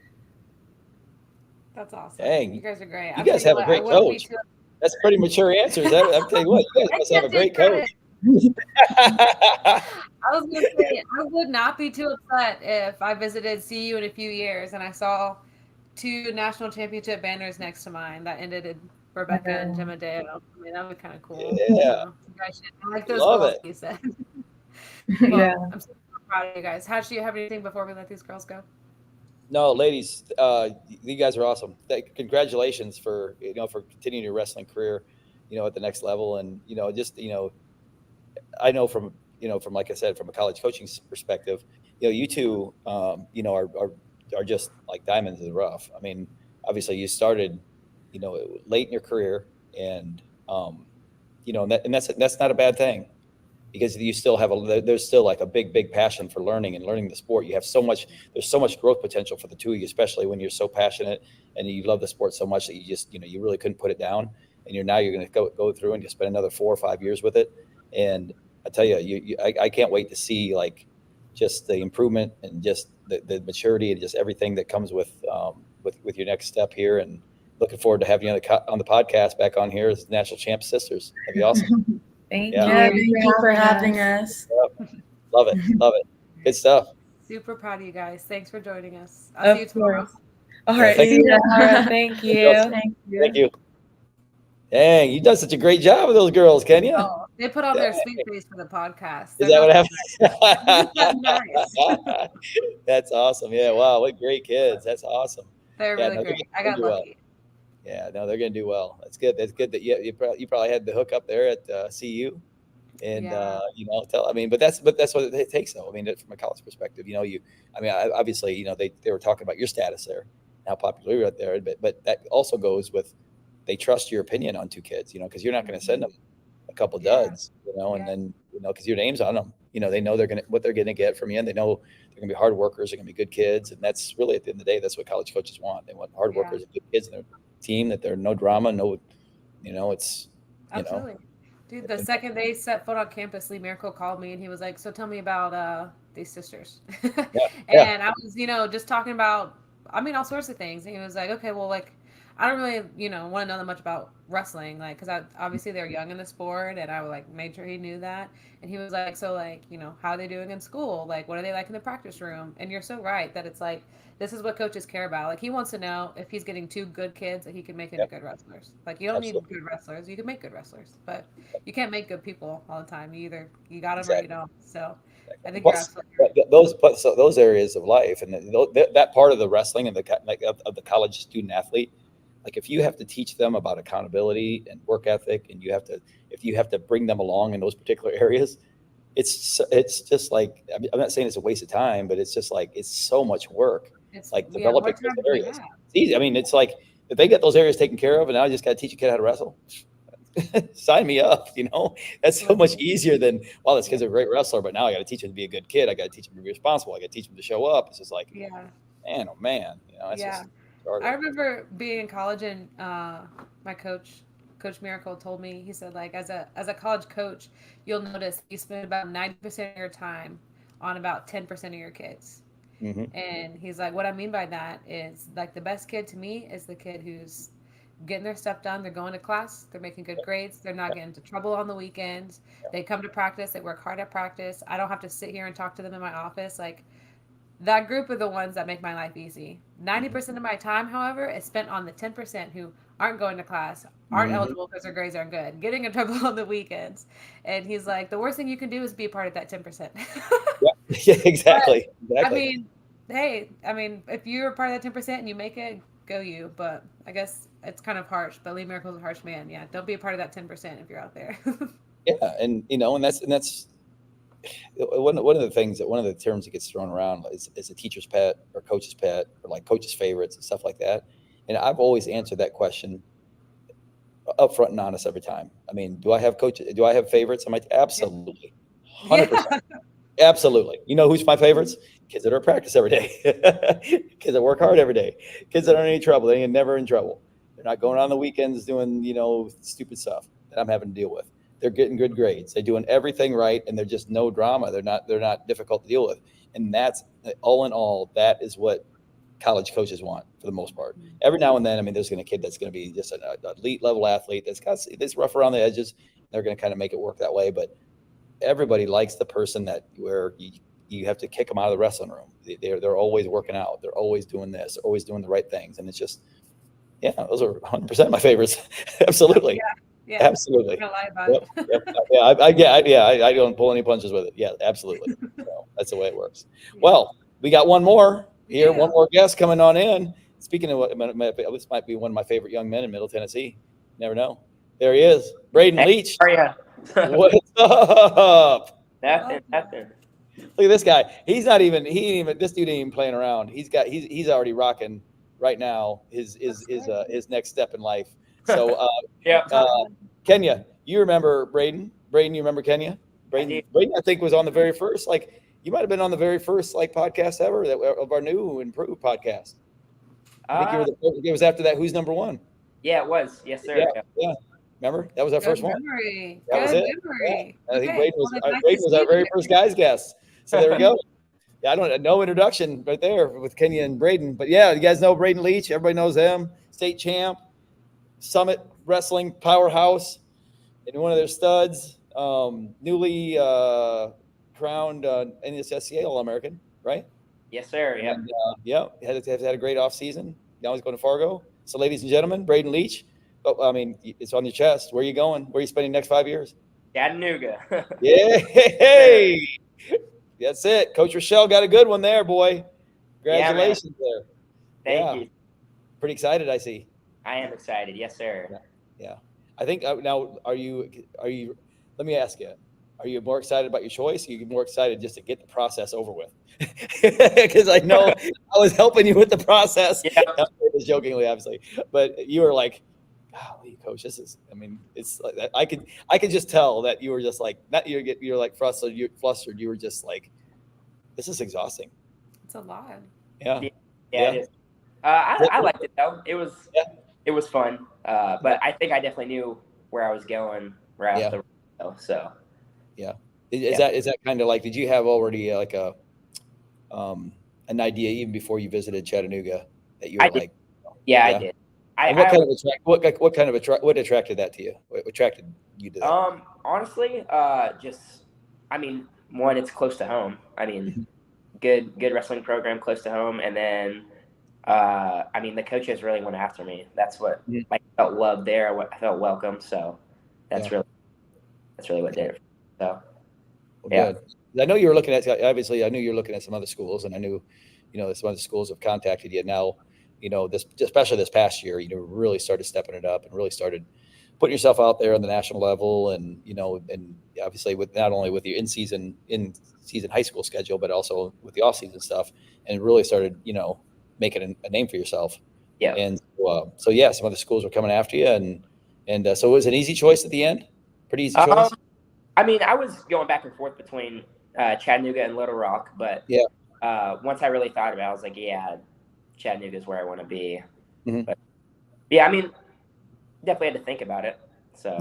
That's awesome. You Dang. guys are great. You I'll tell guys you have a what, I great wouldn't be coach. too. That's pretty mature answers. I'm telling you what, you guys I must have can't a take great credit. coach. I was gonna say I would not be too upset if I visited CU in a few years and I saw 2 national championship banners next to mine that ended in Rebecca and Gemma Deyo. I mean, that would be kind of cool. Yeah, You guys should, I like those love goals it. you said. Yeah. Well, I'm super proud of you guys. How do you have anything before we let these girls go? No, ladies, you guys are awesome. Congratulations for for continuing your wrestling career, at the next level, and just I know from like I said, from a college coaching perspective, you two, are just like diamonds in the rough. I mean, obviously you started, late in your career, and that's not a bad thing, because you still have there's still like a big passion for learning and learning the sport. You have there's so much growth potential for the two of you, especially when you're so passionate and you love the sport so much that you just, you really couldn't put it down. And you're going to go through and you spend another 4 or 5 years with it. And I tell you, I can't wait to see like just the improvement and just the maturity and just everything that comes with your next step here. And looking forward to having you on the podcast back on here as National Champ Sisters. That'd be awesome. Thank Yeah. you. Thank you for having us. Love it. Good stuff. Super proud of you guys. Thanks for joining us. I'll see you Of tomorrow. course. All right. thank See you. you tomorrow. Thank you. Thank you. Dang, you've done such a great job with those girls, Kenya. Oh, they put on their sweet face for the podcast. Is that what happened? Nice. That's awesome. Yeah. Wow. What great kids. That's awesome. They're Yeah, really no, great. I they're got gonna do lucky. Yeah. No, they're going to do well. That's good. That's good that you probably had the hook up there at CU. And Yeah. but that's what it takes, though. I mean, from a college perspective, obviously, they were talking about your status there, how popular you're out there, but that also goes with, they trust your opinion on 2 kids, because you're not going to send them a couple duds, and then because your name's on them, they know what they're going to get from you, and they know they're going to be hard workers, they're going to be good kids, and that's really, at the end of the day, that's what college coaches want. They want hard workers and good kids in their team, that they're no drama, it's Absolutely. Dude, the second they set foot on campus, Lee Miracle called me and he was like, "So tell me about these sisters." And I was, just talking about, all sorts of things. And he was like, "Okay, well, like, I don't really, want to know that much about wrestling, like, because obviously they're young in the sport, and I like made sure he knew that." And he was like, "So, like, how are they doing in school? Like, what are they like in the practice room?" And you're so right that it's like, this is what coaches care about. Like, he wants to know if he's getting 2 good kids that he can make into good wrestlers. Like, you don't need good wrestlers. You can make good wrestlers, but you can't make good people all the time. You got them or you don't. So I think you're absolutely right. Those areas of life, and that part of the wrestling and of the college student athlete, like if you have to teach them about accountability and work ethic, and if you have to bring them along in those particular areas, it's just like, I'm not saying it's a waste of time, but it's just like, it's so much work. It's like developing those areas. It's easy. I mean, it's like, if they get those areas taken care of, and now I just got to teach a kid how to wrestle. Sign me up. That's so much easier than, well, this kid's a great wrestler, but now I got to teach him to be a good kid. I got to teach him to be responsible. I got to teach him to show up. It's just like, man, oh man, just I remember being in college, and my coach Miracle told me, he said, like, as a college coach, you'll notice you spend about 90% of your time on about 10% of your kids. Mm-hmm. And he's like, what I mean by that is, like, the best kid to me is the kid who's getting their stuff done. They're going to class. They're making good grades. They're not getting into trouble on the weekends. They come to practice. They work hard at practice. I don't have to sit here and talk to them in my office. Like, that group are the ones that make my life easy. 90% of my time, however, is spent on the 10% who aren't going to class, aren't eligible because their grades aren't good, getting in trouble on the weekends. And he's like, the worst thing you can do is be a part of that 10%. Yeah, exactly. But, I mean, if you're a part of that 10% and you make it, go you. But I guess it's kind of harsh. But Lee Miracle's a harsh man. Yeah, don't be a part of that 10% if you're out there. Yeah, and that's one of the terms that gets thrown around is a teacher's pet or coach's pet, or like coach's favorites and stuff like that. And I've always answered that question upfront and honest every time. I mean, do I have favorites? I'm like, absolutely, 100%. Absolutely. You know who's my favorites? Kids that are at practice every day. Kids that work hard every day. Kids that aren't in any trouble. They ain't never in trouble. They're not going on the weekends doing, stupid stuff that I'm having to deal with. They're getting good grades. They're doing everything right, and they're just no drama. They're not difficult to deal with. And that's, all in all, that is what college coaches want for the most part. Every now and then, I mean, there's a kid that's going to be just an elite level athlete that's rough around the edges. They're going to kind of make it work that way, but everybody likes the person that where you have to kick them out of the wrestling room. They're always working out. They're always doing this. They're always doing the right things. And it's just, yeah, those are 100% my favorites. Absolutely. Yeah. Absolutely. Don't lie about Yep. Yeah. I don't pull any punches with it. Yeah, absolutely. So that's the way it works. Well, we got one more here. Yeah. One more guest coming on in. Speaking of what, this might be one of my favorite young men in Middle Tennessee. Never know. There he is, Brayden Leach. How are you? What's up? Nothing. Look at this guy. This dude ain't even playing around. He's already rocking right now his next step in life. So Yeah. Kenya, you remember Brayden? Brayden, you remember Kenya? Brayden, I think was on the very first, you might have been on the very first podcast ever of our new improved podcast. I think it was after that. Who's number one? Yeah, it was. Yes, sir. Yeah. Remember? That was our first one. That was it. Memory. Yeah. I think Brayden was our very first guys guest. So there we go. Yeah, no introduction right there with Kenya and Brayden. But yeah, you guys know Brayden Leach. Everybody knows him. State champ, Summit Wrestling Powerhouse, and one of their studs. Newly crowned NUSA All-American, right? Yes, sir. Yeah. And, had a great off season. Now he's going to Fargo. So, ladies and gentlemen, Brayden Leach. Oh, I mean, it's on your chest. Where are you going? Where are you spending the next 5 years? Chattanooga. Yeah. Hey. That's it. Coach Rochelle got a good one there, boy. Congratulations there. Thank you. Pretty excited, I see. I am excited. Yes, sir. Yeah. I think now, are you? Let me ask you. Are you more excited about your choice? Or are you more excited just to get the process over with? Because I know I was helping you with the process. Yeah. Jokingly, obviously, but you were like, "Golly, coach, this is." I mean, it's like I could just tell that you were just like you're like frustrated. You were just like, "This is exhausting." It's a lot. Yeah. It is. I liked it though. It was fun. But I think I definitely knew where I was going right off the road. So. Yeah. Is that kind of like, did you have already like an idea even before you visited Chattanooga that you were like? Yeah, I did. What attracted that to you? What attracted you to that? Honestly, one, it's close to home. I mean, good wrestling program close to home, and then the coaches really went after me. That's what I felt loved there. I felt welcome. So that's really what did it. So good. I know you were looking at. Obviously, I knew you were looking at some other schools, and I knew, some other schools have contacted you now. Especially this past year, really started stepping it up and really started putting yourself out there on the national level, and and obviously with not only with your in season high school schedule, but also with the off season stuff, and really started making a name for yourself. Yeah. And some other schools were coming after you, and so it was an easy choice at the end. Pretty easy choice. I was going back and forth between Chattanooga and Little Rock, but once I really thought about it, I was like, Chattanooga is where I want to be. Mm-hmm. But definitely had to think about it. So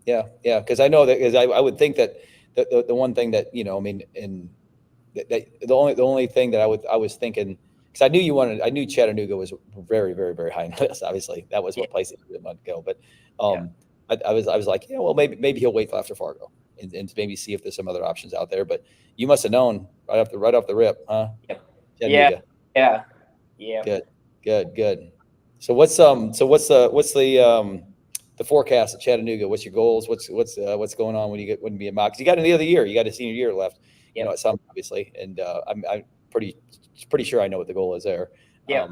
because I know that, because I would think that the one thing that the only thing that I was thinking, because I knew Chattanooga was very, very, very high on the list. Obviously, that was what place he wanted to go. But I was like, well, maybe he'll wait till after Fargo and maybe see if there's some other options out there. But you must have known right off the rip, huh? Yep. Chattanooga. Yeah. Good. So what's the forecast at Chattanooga? What's your goals? What's going on when you be in mock? Because you got another year. You got a senior year left. At some, obviously, and I'm pretty sure I know what the goal is there. Yeah.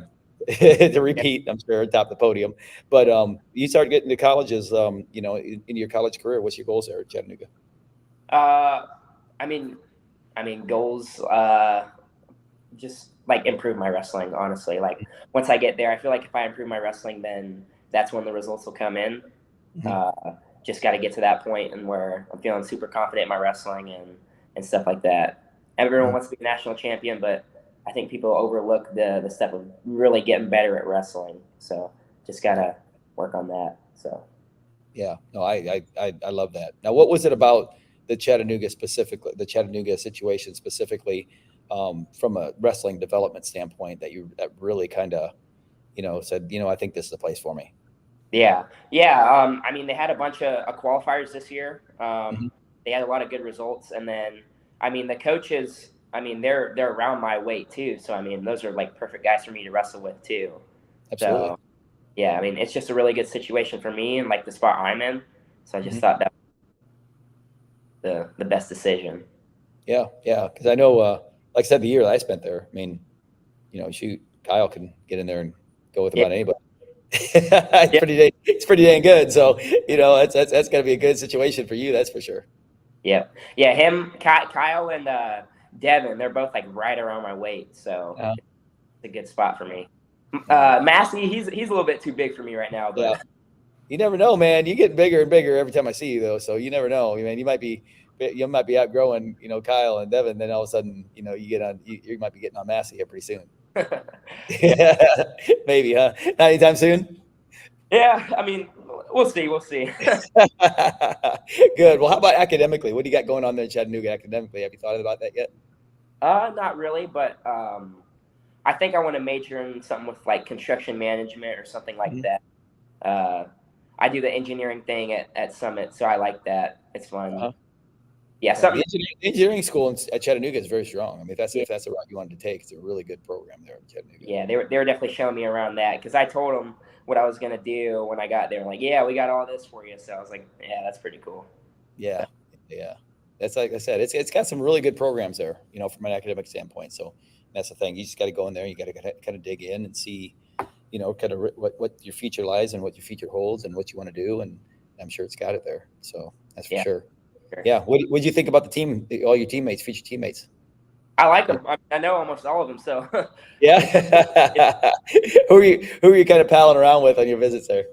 To repeat, I'm sure top of the podium. But you start getting to colleges, in your college career. What's your goals there at Chattanooga? Goals. Just like improve my wrestling. Honestly, like once I get there, I feel like if I improve my wrestling, then that's when the results will come in. Mm-hmm. Just got to get to that point and where I'm feeling super confident in my wrestling and stuff like that. Everyone wants to be a national champion, but I think people overlook the step of really getting better at wrestling. So just got to work on that. So. Yeah, no, I love that. Now, what was it about the Chattanooga situation specifically, from a wrestling development standpoint that really kind of, said, I think this is a place for me? Yeah. They had a bunch of qualifiers this year. they had a lot of good results. And then, I mean, the coaches, I mean, they're around my weight too. So, I mean, those are like perfect guys for me to wrestle with too. Absolutely. So, yeah, I mean, it's just a really good situation for me and like the spot I'm in. So I just thought that was the best decision. Yeah. Because I know, like I said, the year that I spent there, I mean, shoot, Kyle can get in there and go with about anybody. It's pretty dang good. So, that's got to be a good situation for you. That's for sure. Yeah. Him, Kyle, and Devin, they're both like right around my weight. So it's a good spot for me. Massey, he's a little bit too big for me right now, but you never know, man. You get bigger and bigger every time I see you, though. So you never know. I mean, you might be outgrowing, Kyle and Devin. Then all of a sudden, you might be getting on Massey here pretty soon. Maybe, huh? Not anytime soon. Yeah, I mean, we'll see. Good. Well, how about academically? What do you got going on there in Chattanooga academically? Have you thought about that yet? Not really, but I think I want to major in something with like construction management or something like that. I do the engineering thing at Summit, so I like that. It's fun. Yeah, something. Engineering school at Chattanooga is very strong. I mean, if that's the route you wanted to take, it's a really good program there in Chattanooga. Yeah, they were definitely showing me around that because I told them what I was gonna do when I got there. Like, yeah, we got all this for you. So I was like, yeah, that's pretty cool. Yeah. That's like I said, it's got some really good programs there, from an academic standpoint. So that's the thing. You just got to go in there. You got to kind of dig in and see, kind of what your future lies and what your future holds and what you want to do. And I'm sure it's got it there. So that's for sure. Yeah. What did you think about the team, all your teammates, future teammates? I like them. I know almost all of them. So yeah. Who are you kind of palling around with on your visits there?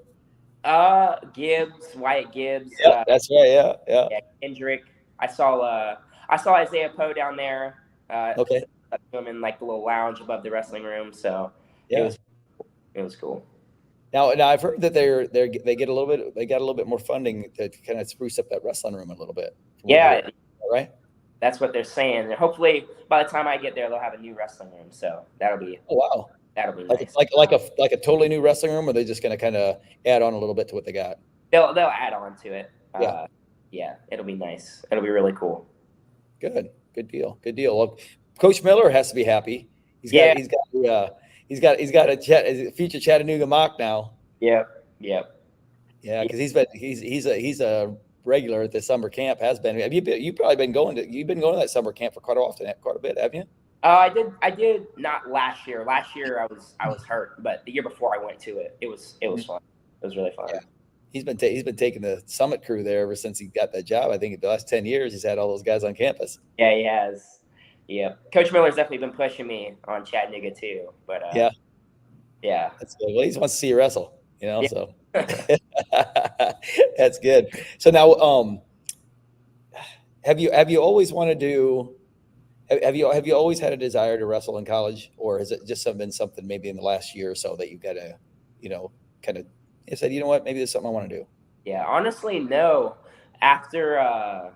Wyatt Gibbs. Yeah, that's right. Yeah. Kendrick. I saw Isaiah Poe down there. Okay. Him in like the little lounge above the wrestling room. So it was cool. Now I've heard that they got a little bit more funding to kind of spruce up that wrestling room a little bit. Yeah. Right. That's what they're saying. And hopefully by the time I get there, they'll have a new wrestling room. So that'll be. Oh wow. That'll be nice. Like a totally new wrestling room, or are they just going to kind of add on a little bit to what they got? They'll add on to it. Yeah, it'll be nice. It'll be really cool. Good deal. Well, Coach Miller has to be happy. He's got a future Chattanooga mock now. Yep. Yeah, because he's a regular at the summer camp. Has been. You've probably been going to that summer camp for quite a bit, haven't you? I did not last year. Last year I was hurt, but the year before I went to it, it was fun. It was really fun. Yeah. He's been taking the Summit crew there ever since he got that job. I think the last 10 years he's had all those guys on campus. Yeah, he has. Yeah, Coach Miller's definitely been pushing me on Chattanooga too. But yeah, that's good. Well, he just wants to see you wrestle, So that's good. So now, have you always wanted to? Have you always had a desire to wrestle in college, or has it just been something maybe in the last year or so that you've got to, kind of said, you know what, maybe there's something I want to do? Yeah, honestly, no. After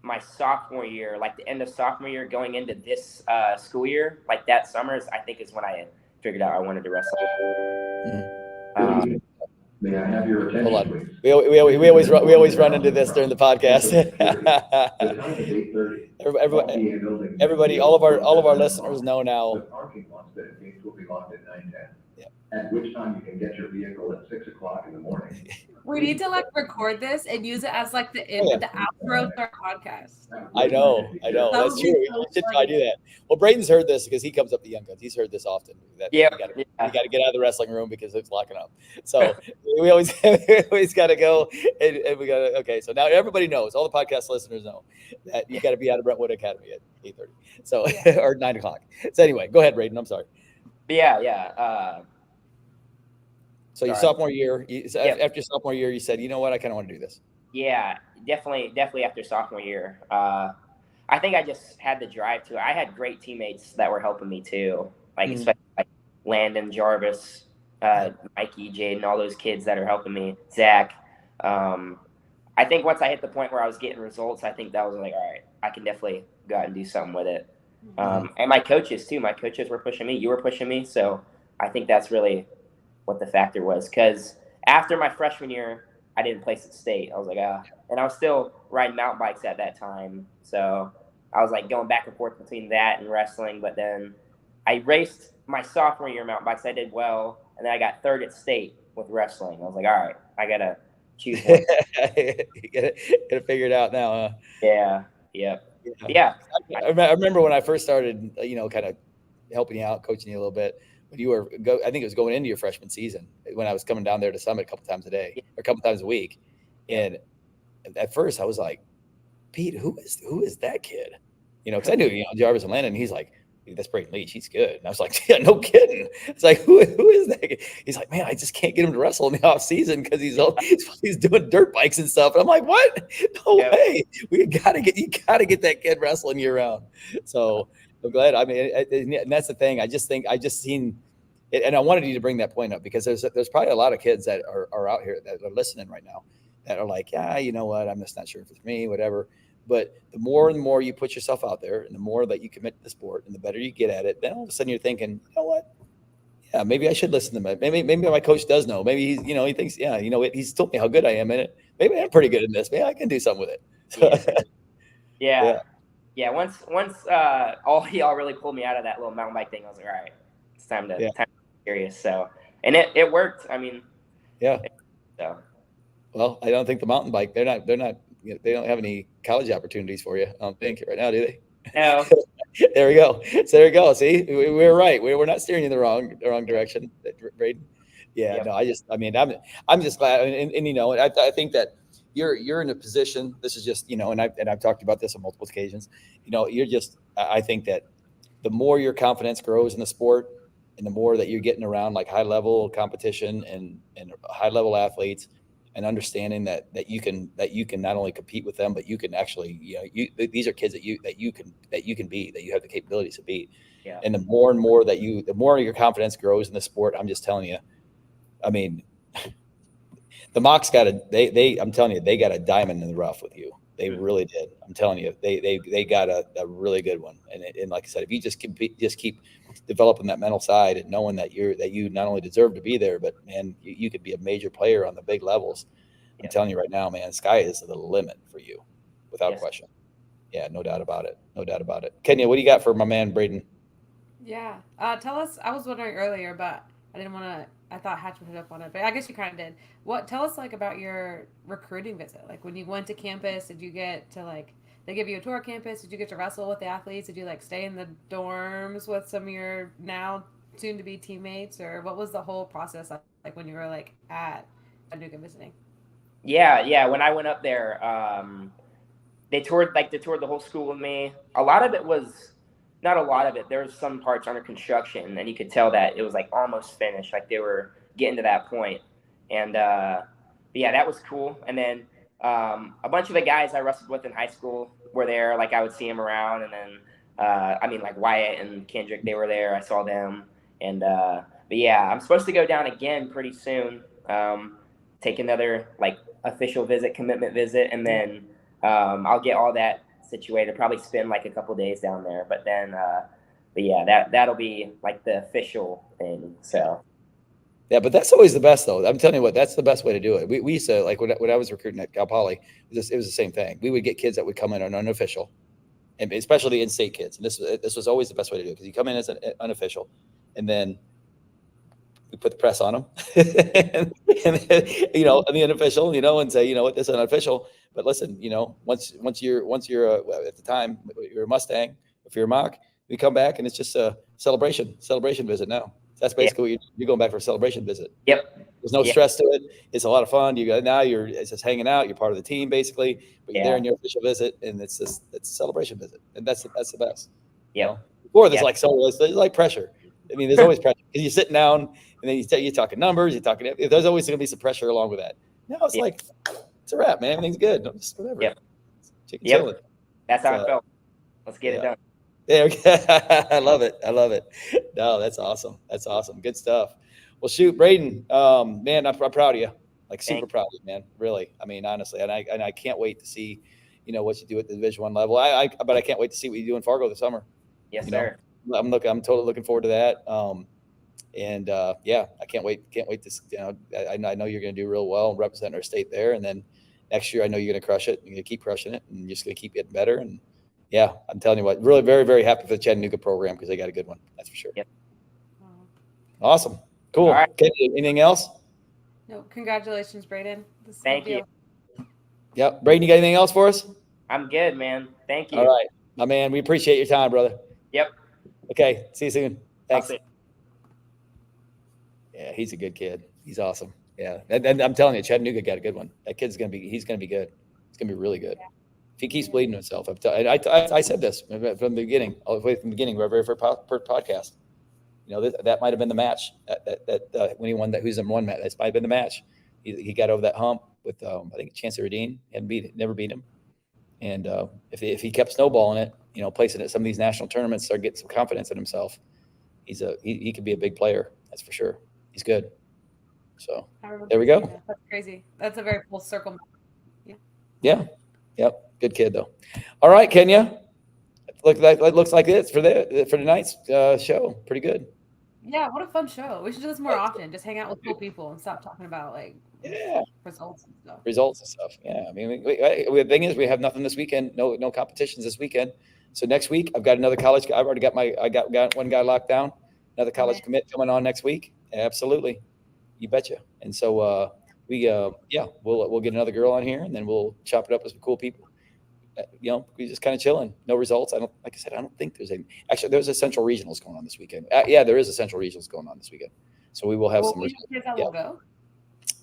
my sophomore year, like the end of sophomore year, going into this school year, like that summer, I think is when I figured out I wanted to wrestle. May I have your attention, hold on. please? We always run into this during the podcast. Everybody, all of our listeners know now. The parking lots dedicated will be locked at 9:10. Yeah. At which time you can get your vehicle at 6 o'clock in the morning. We need to record this and use it as the outro to our podcast. I know. That's true. We should probably do that. Well, Brayden's heard this because he comes up to Young Guns. He's heard this often. That you got to get out of the wrestling room because it's locking up. So we always got to go and we got to. Okay, so now everybody knows. All the podcast listeners know that you got to be out of Brentwood Academy at 8:30. So or 9 o'clock. So anyway, go ahead, Brayden. I'm sorry. Yeah. So your sophomore year, after your sophomore year, you said, you know what, I kind of want to do this. Yeah, definitely after sophomore year. I think I just had the drive to it. I had great teammates that were helping me too, especially like Landon, Jarvis, Mikey, Jaden, all those kids that are helping me, Zach. I think once I hit the point where I was getting results, I think that was like, all right, I can definitely go out and do something with it. And my coaches too. My coaches were pushing me. You were pushing me. So I think that's really what the factor was, because after my freshman year, I didn't place at state. I was like, and I was still riding mountain bikes at that time. So I was like going back and forth between that and wrestling. But then I raced my sophomore year mountain bikes. I did well. And then I got third at state with wrestling. I was like, all right, I got to choose one. You gotta figure it out now, huh? Yeah. Yeah. I remember when I first started, kind of helping you out, coaching you a little bit. When you were, I think it was going into your freshman season when I was coming down there to Summit a couple times a day or a couple times a week. And at first I was like, Pete, who is that kid? Because I knew, Jarvis and Landon. He's like, that's Brayden Leach. He's good. And I was like, yeah, no kidding. It's like, who is that kid? He's like, man, I just can't get him to wrestle in the off season because he's doing dirt bikes and stuff. And I'm like, what? No way. You gotta get that kid wrestling year round. So I'm glad. I mean, and that's the thing. I just seen it, and I wanted you to bring that point up because there's probably a lot of kids that are out here that are listening right now that are like, yeah, you know what? I'm just not sure if it's me, whatever. But the more and more you put yourself out there and the more that you commit to the sport and the better you get at it, then all of a sudden you're thinking, you know what? Yeah, maybe I should listen to him. Maybe my coach does know. Maybe he's, he thinks, yeah, he's told me how good I am in it. Maybe I'm pretty good in this. Maybe I can do something with it. Yeah. Once all y'all really pulled me out of that little mountain bike thing, I was like, all right, it's time to be serious. So, and it worked. I mean, so. Well, I don't think the mountain bike, they're not, they don't have any college opportunities for you. I don't think right now, do they? No. There we go. So there you go. See, we were right. We're not steering you in the wrong direction, Brayden. Yeah. Yep. No, I'm just glad. And I think that you're in a position. This is just, and I've talked about this on multiple occasions. I think that the more your confidence grows in the sport, and the more that you're getting around like high level competition and high level athletes, and understanding that you can not only compete with them, but you can actually, these are kids that you can beat, that you have the capabilities to beat. Yeah. And the more and more the more your confidence grows in the sport, I'm just telling you, I mean, the Mocs I'm telling you, they got a diamond in the rough with you. They really did. I'm telling you, they got a really good one. And like I said, if you just keep developing that mental side and knowing that you not only deserve to be there, but man, you could be a major player on the big levels. I'm telling you right now, man, sky is the limit for you, without question. Yeah, no doubt about it. Kenya, what do you got for my man Brayden? Yeah, tell us. I was wondering earlier, but I didn't want to. I thought Hatch would hit up on it, but I guess you kind of did. Tell us about your recruiting visit. Like when you went to campus, did you get to they give you a tour of campus? Did you get to wrestle with the athletes? Did you stay in the dorms with some of your now soon to be teammates, or what was the whole process like when you were at Chattanooga visiting? Yeah. When I went up there, they toured the whole school with me. A lot of it was. Not a lot of it. There was some parts under construction, and you could tell that it was almost finished. They were getting to that point. And that was cool. And then a bunch of the guys I wrestled with in high school were there. I would see them around. And then, Wyatt and Kendrick, they were there. I saw them. And I'm supposed to go down again pretty soon. Take another official visit, commitment visit, and then I'll get all that situated, probably spend a couple days down there, but then that'll be the official thing. So but that's always the best though. I'm telling you what, that's the best way to do it. We used to when I was recruiting at Cal Poly, it was the same thing. We would get kids that would come in on unofficial, and especially the in-state kids, and this was always the best way to do it, because you come in as an unofficial, and then we put the press on them, and the unofficial, and say, what, this is unofficial. But listen, once you're at the time you're a Mustang, if you're a Mach, we come back and it's just a celebration visit now. That's basically what you're going back for a celebration visit. Yep. There's no stress to it. It's a lot of fun. It's just hanging out. You're part of the team basically, but you're there in your official visit, and it's a celebration visit, and that's the best. Yeah. Before there's there's pressure. I mean, there's always pressure because you're sitting down and then you're talking numbers, there's always going to be some pressure along with that. Now it's it's a wrap, man. Everything's good. Just whatever. Yep. Chicken chilling. That's how I felt. Let's get it done. Yeah, I love it. No, that's awesome. Good stuff. Well, shoot, Brayden, man, I'm proud of you. Super proud of you, man. Really. I mean, honestly, and I can't wait to see, what you do at the Division I level. But I can't wait to see what you do in Fargo this summer. Yes, sir. I'm totally looking forward to that. And yeah, I can't wait to, I know you're going to do real well and represent our state there. And then next year, I know you're going to crush it. You're going to keep crushing it, and you're just going to keep getting better. And yeah, I'm telling you what, really very, very happy for the Chattanooga program because they got a good one. That's for sure. Yep. Awesome. Cool. All right. Okay, anything else? No, congratulations, Brayden. This is a Thank big you. deal. Yep. Brayden, you got anything else for us? I'm good, man. Thank you. All right, my man. We appreciate your time, brother. Yep. Okay. See you soon. Thanks. I'll see. Yeah, he's a good kid. He's awesome. Yeah, and I'm telling you, Chattanooga got a good one. That kid's he's gonna be good. He's gonna be really good. If he keeps bleeding himself, I said this from the beginning, all the way from the beginning, our very first podcast. You know, that might have been the match that when he won that, who's in one match, that might have been the match. He got over that hump with I think Chancellor Dean, never beat him. And if he kept snowballing it, you know, placing at some of these national tournaments, start getting some confidence in himself, he could be a big player. That's for sure. He's good. So there we go. That's crazy. That's a very full circle. Yeah. Yep. Good kid though. All right, Kenya. It looks like it's for tonight's show. Pretty good. Yeah, what a fun show. We should do this more often. Just hang out with cool people and stop talking about results and stuff. Yeah. I mean, the thing is, we have nothing this weekend. No competitions this weekend. So next week, I've got another college. I've already got got one guy locked down. Another college commit coming on next week. Absolutely, you betcha. And so we'll get another girl on here, and then we'll chop it up with some cool people. You know, we just kind of chilling. No results. I don't think there's any. Actually, there's a central regionals going on this weekend. There is a central regionals going on this weekend. So we will have some. Kids that will go.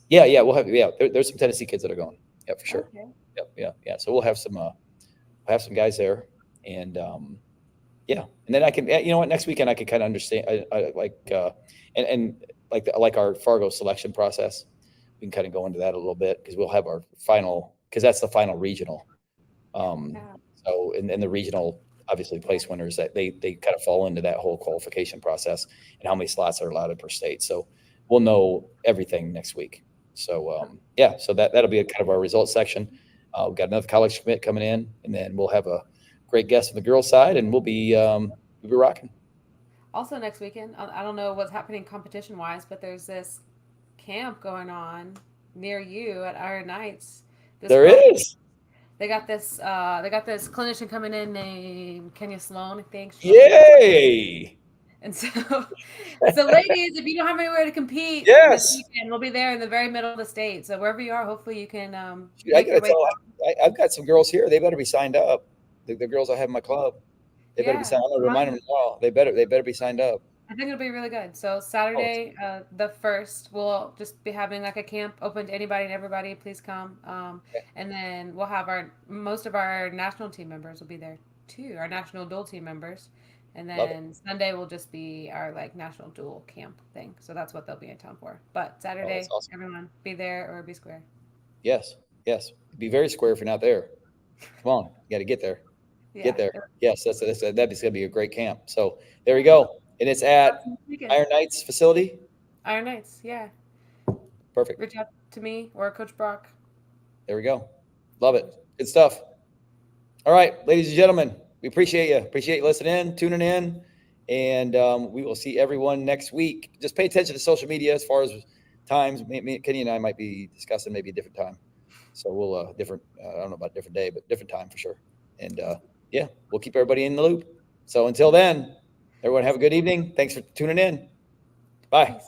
Yeah, we'll have. Yeah, there's some Tennessee kids that are going. Yeah, for sure. Okay. Yeah. So we'll have some guys there, and and then I can. You know what? Next weekend I can kind of understand. Like our Fargo selection process. We can kind of go into that a little bit because we'll have our final, because that's the final regional. So in the regional, obviously place winners, that they kind of fall into that whole qualification process and how many slots are allotted per state. So we'll know everything next week. So so that'll be a kind of our results section. We've got another college commit coming in, and then we'll have a great guest on the girls' side, and we'll be rocking. Also next weekend, I don't know what's happening competition wise, but there's this camp going on near you at Iron Nights. There is. They got this clinician coming in named Sloan, I think. Yay! And so ladies, if you don't have anywhere to compete, yes, this weekend, we'll be there in the very middle of the state. So wherever you are, hopefully you can. I've got some girls here. They better be signed up. The girls I have in my club, they better be signed. I'm gonna remind them all. They better be signed up. I think it'll be really good. So Saturday, the 1st, we'll just be having like a camp open to anybody and everybody. Please come. And then we'll have most of our national team members will be there too. Our national dual team members. And then Sunday will just be our like national dual camp thing. So that's what they'll be in town for. But Saturday, awesome. Everyone be there or be square. Yes. Be very square if you're not there. Come on, you got to get there. Get there. Yes, that's going to be a great camp. So there we go. And it's at Iron Knights facility? Iron Knights, yeah. Perfect. Reach out to me or Coach Brock. There we go. Love it. Good stuff. All right, ladies and gentlemen, we appreciate you. Appreciate you listening, tuning in. And we will see everyone next week. Just pay attention to social media as far as times. Kenny and I might be discussing maybe a different time. So we'll, I don't know about a different day, but different time for sure. And we'll keep everybody in the loop. So until then, everyone have a good evening. Thanks for tuning in. Bye.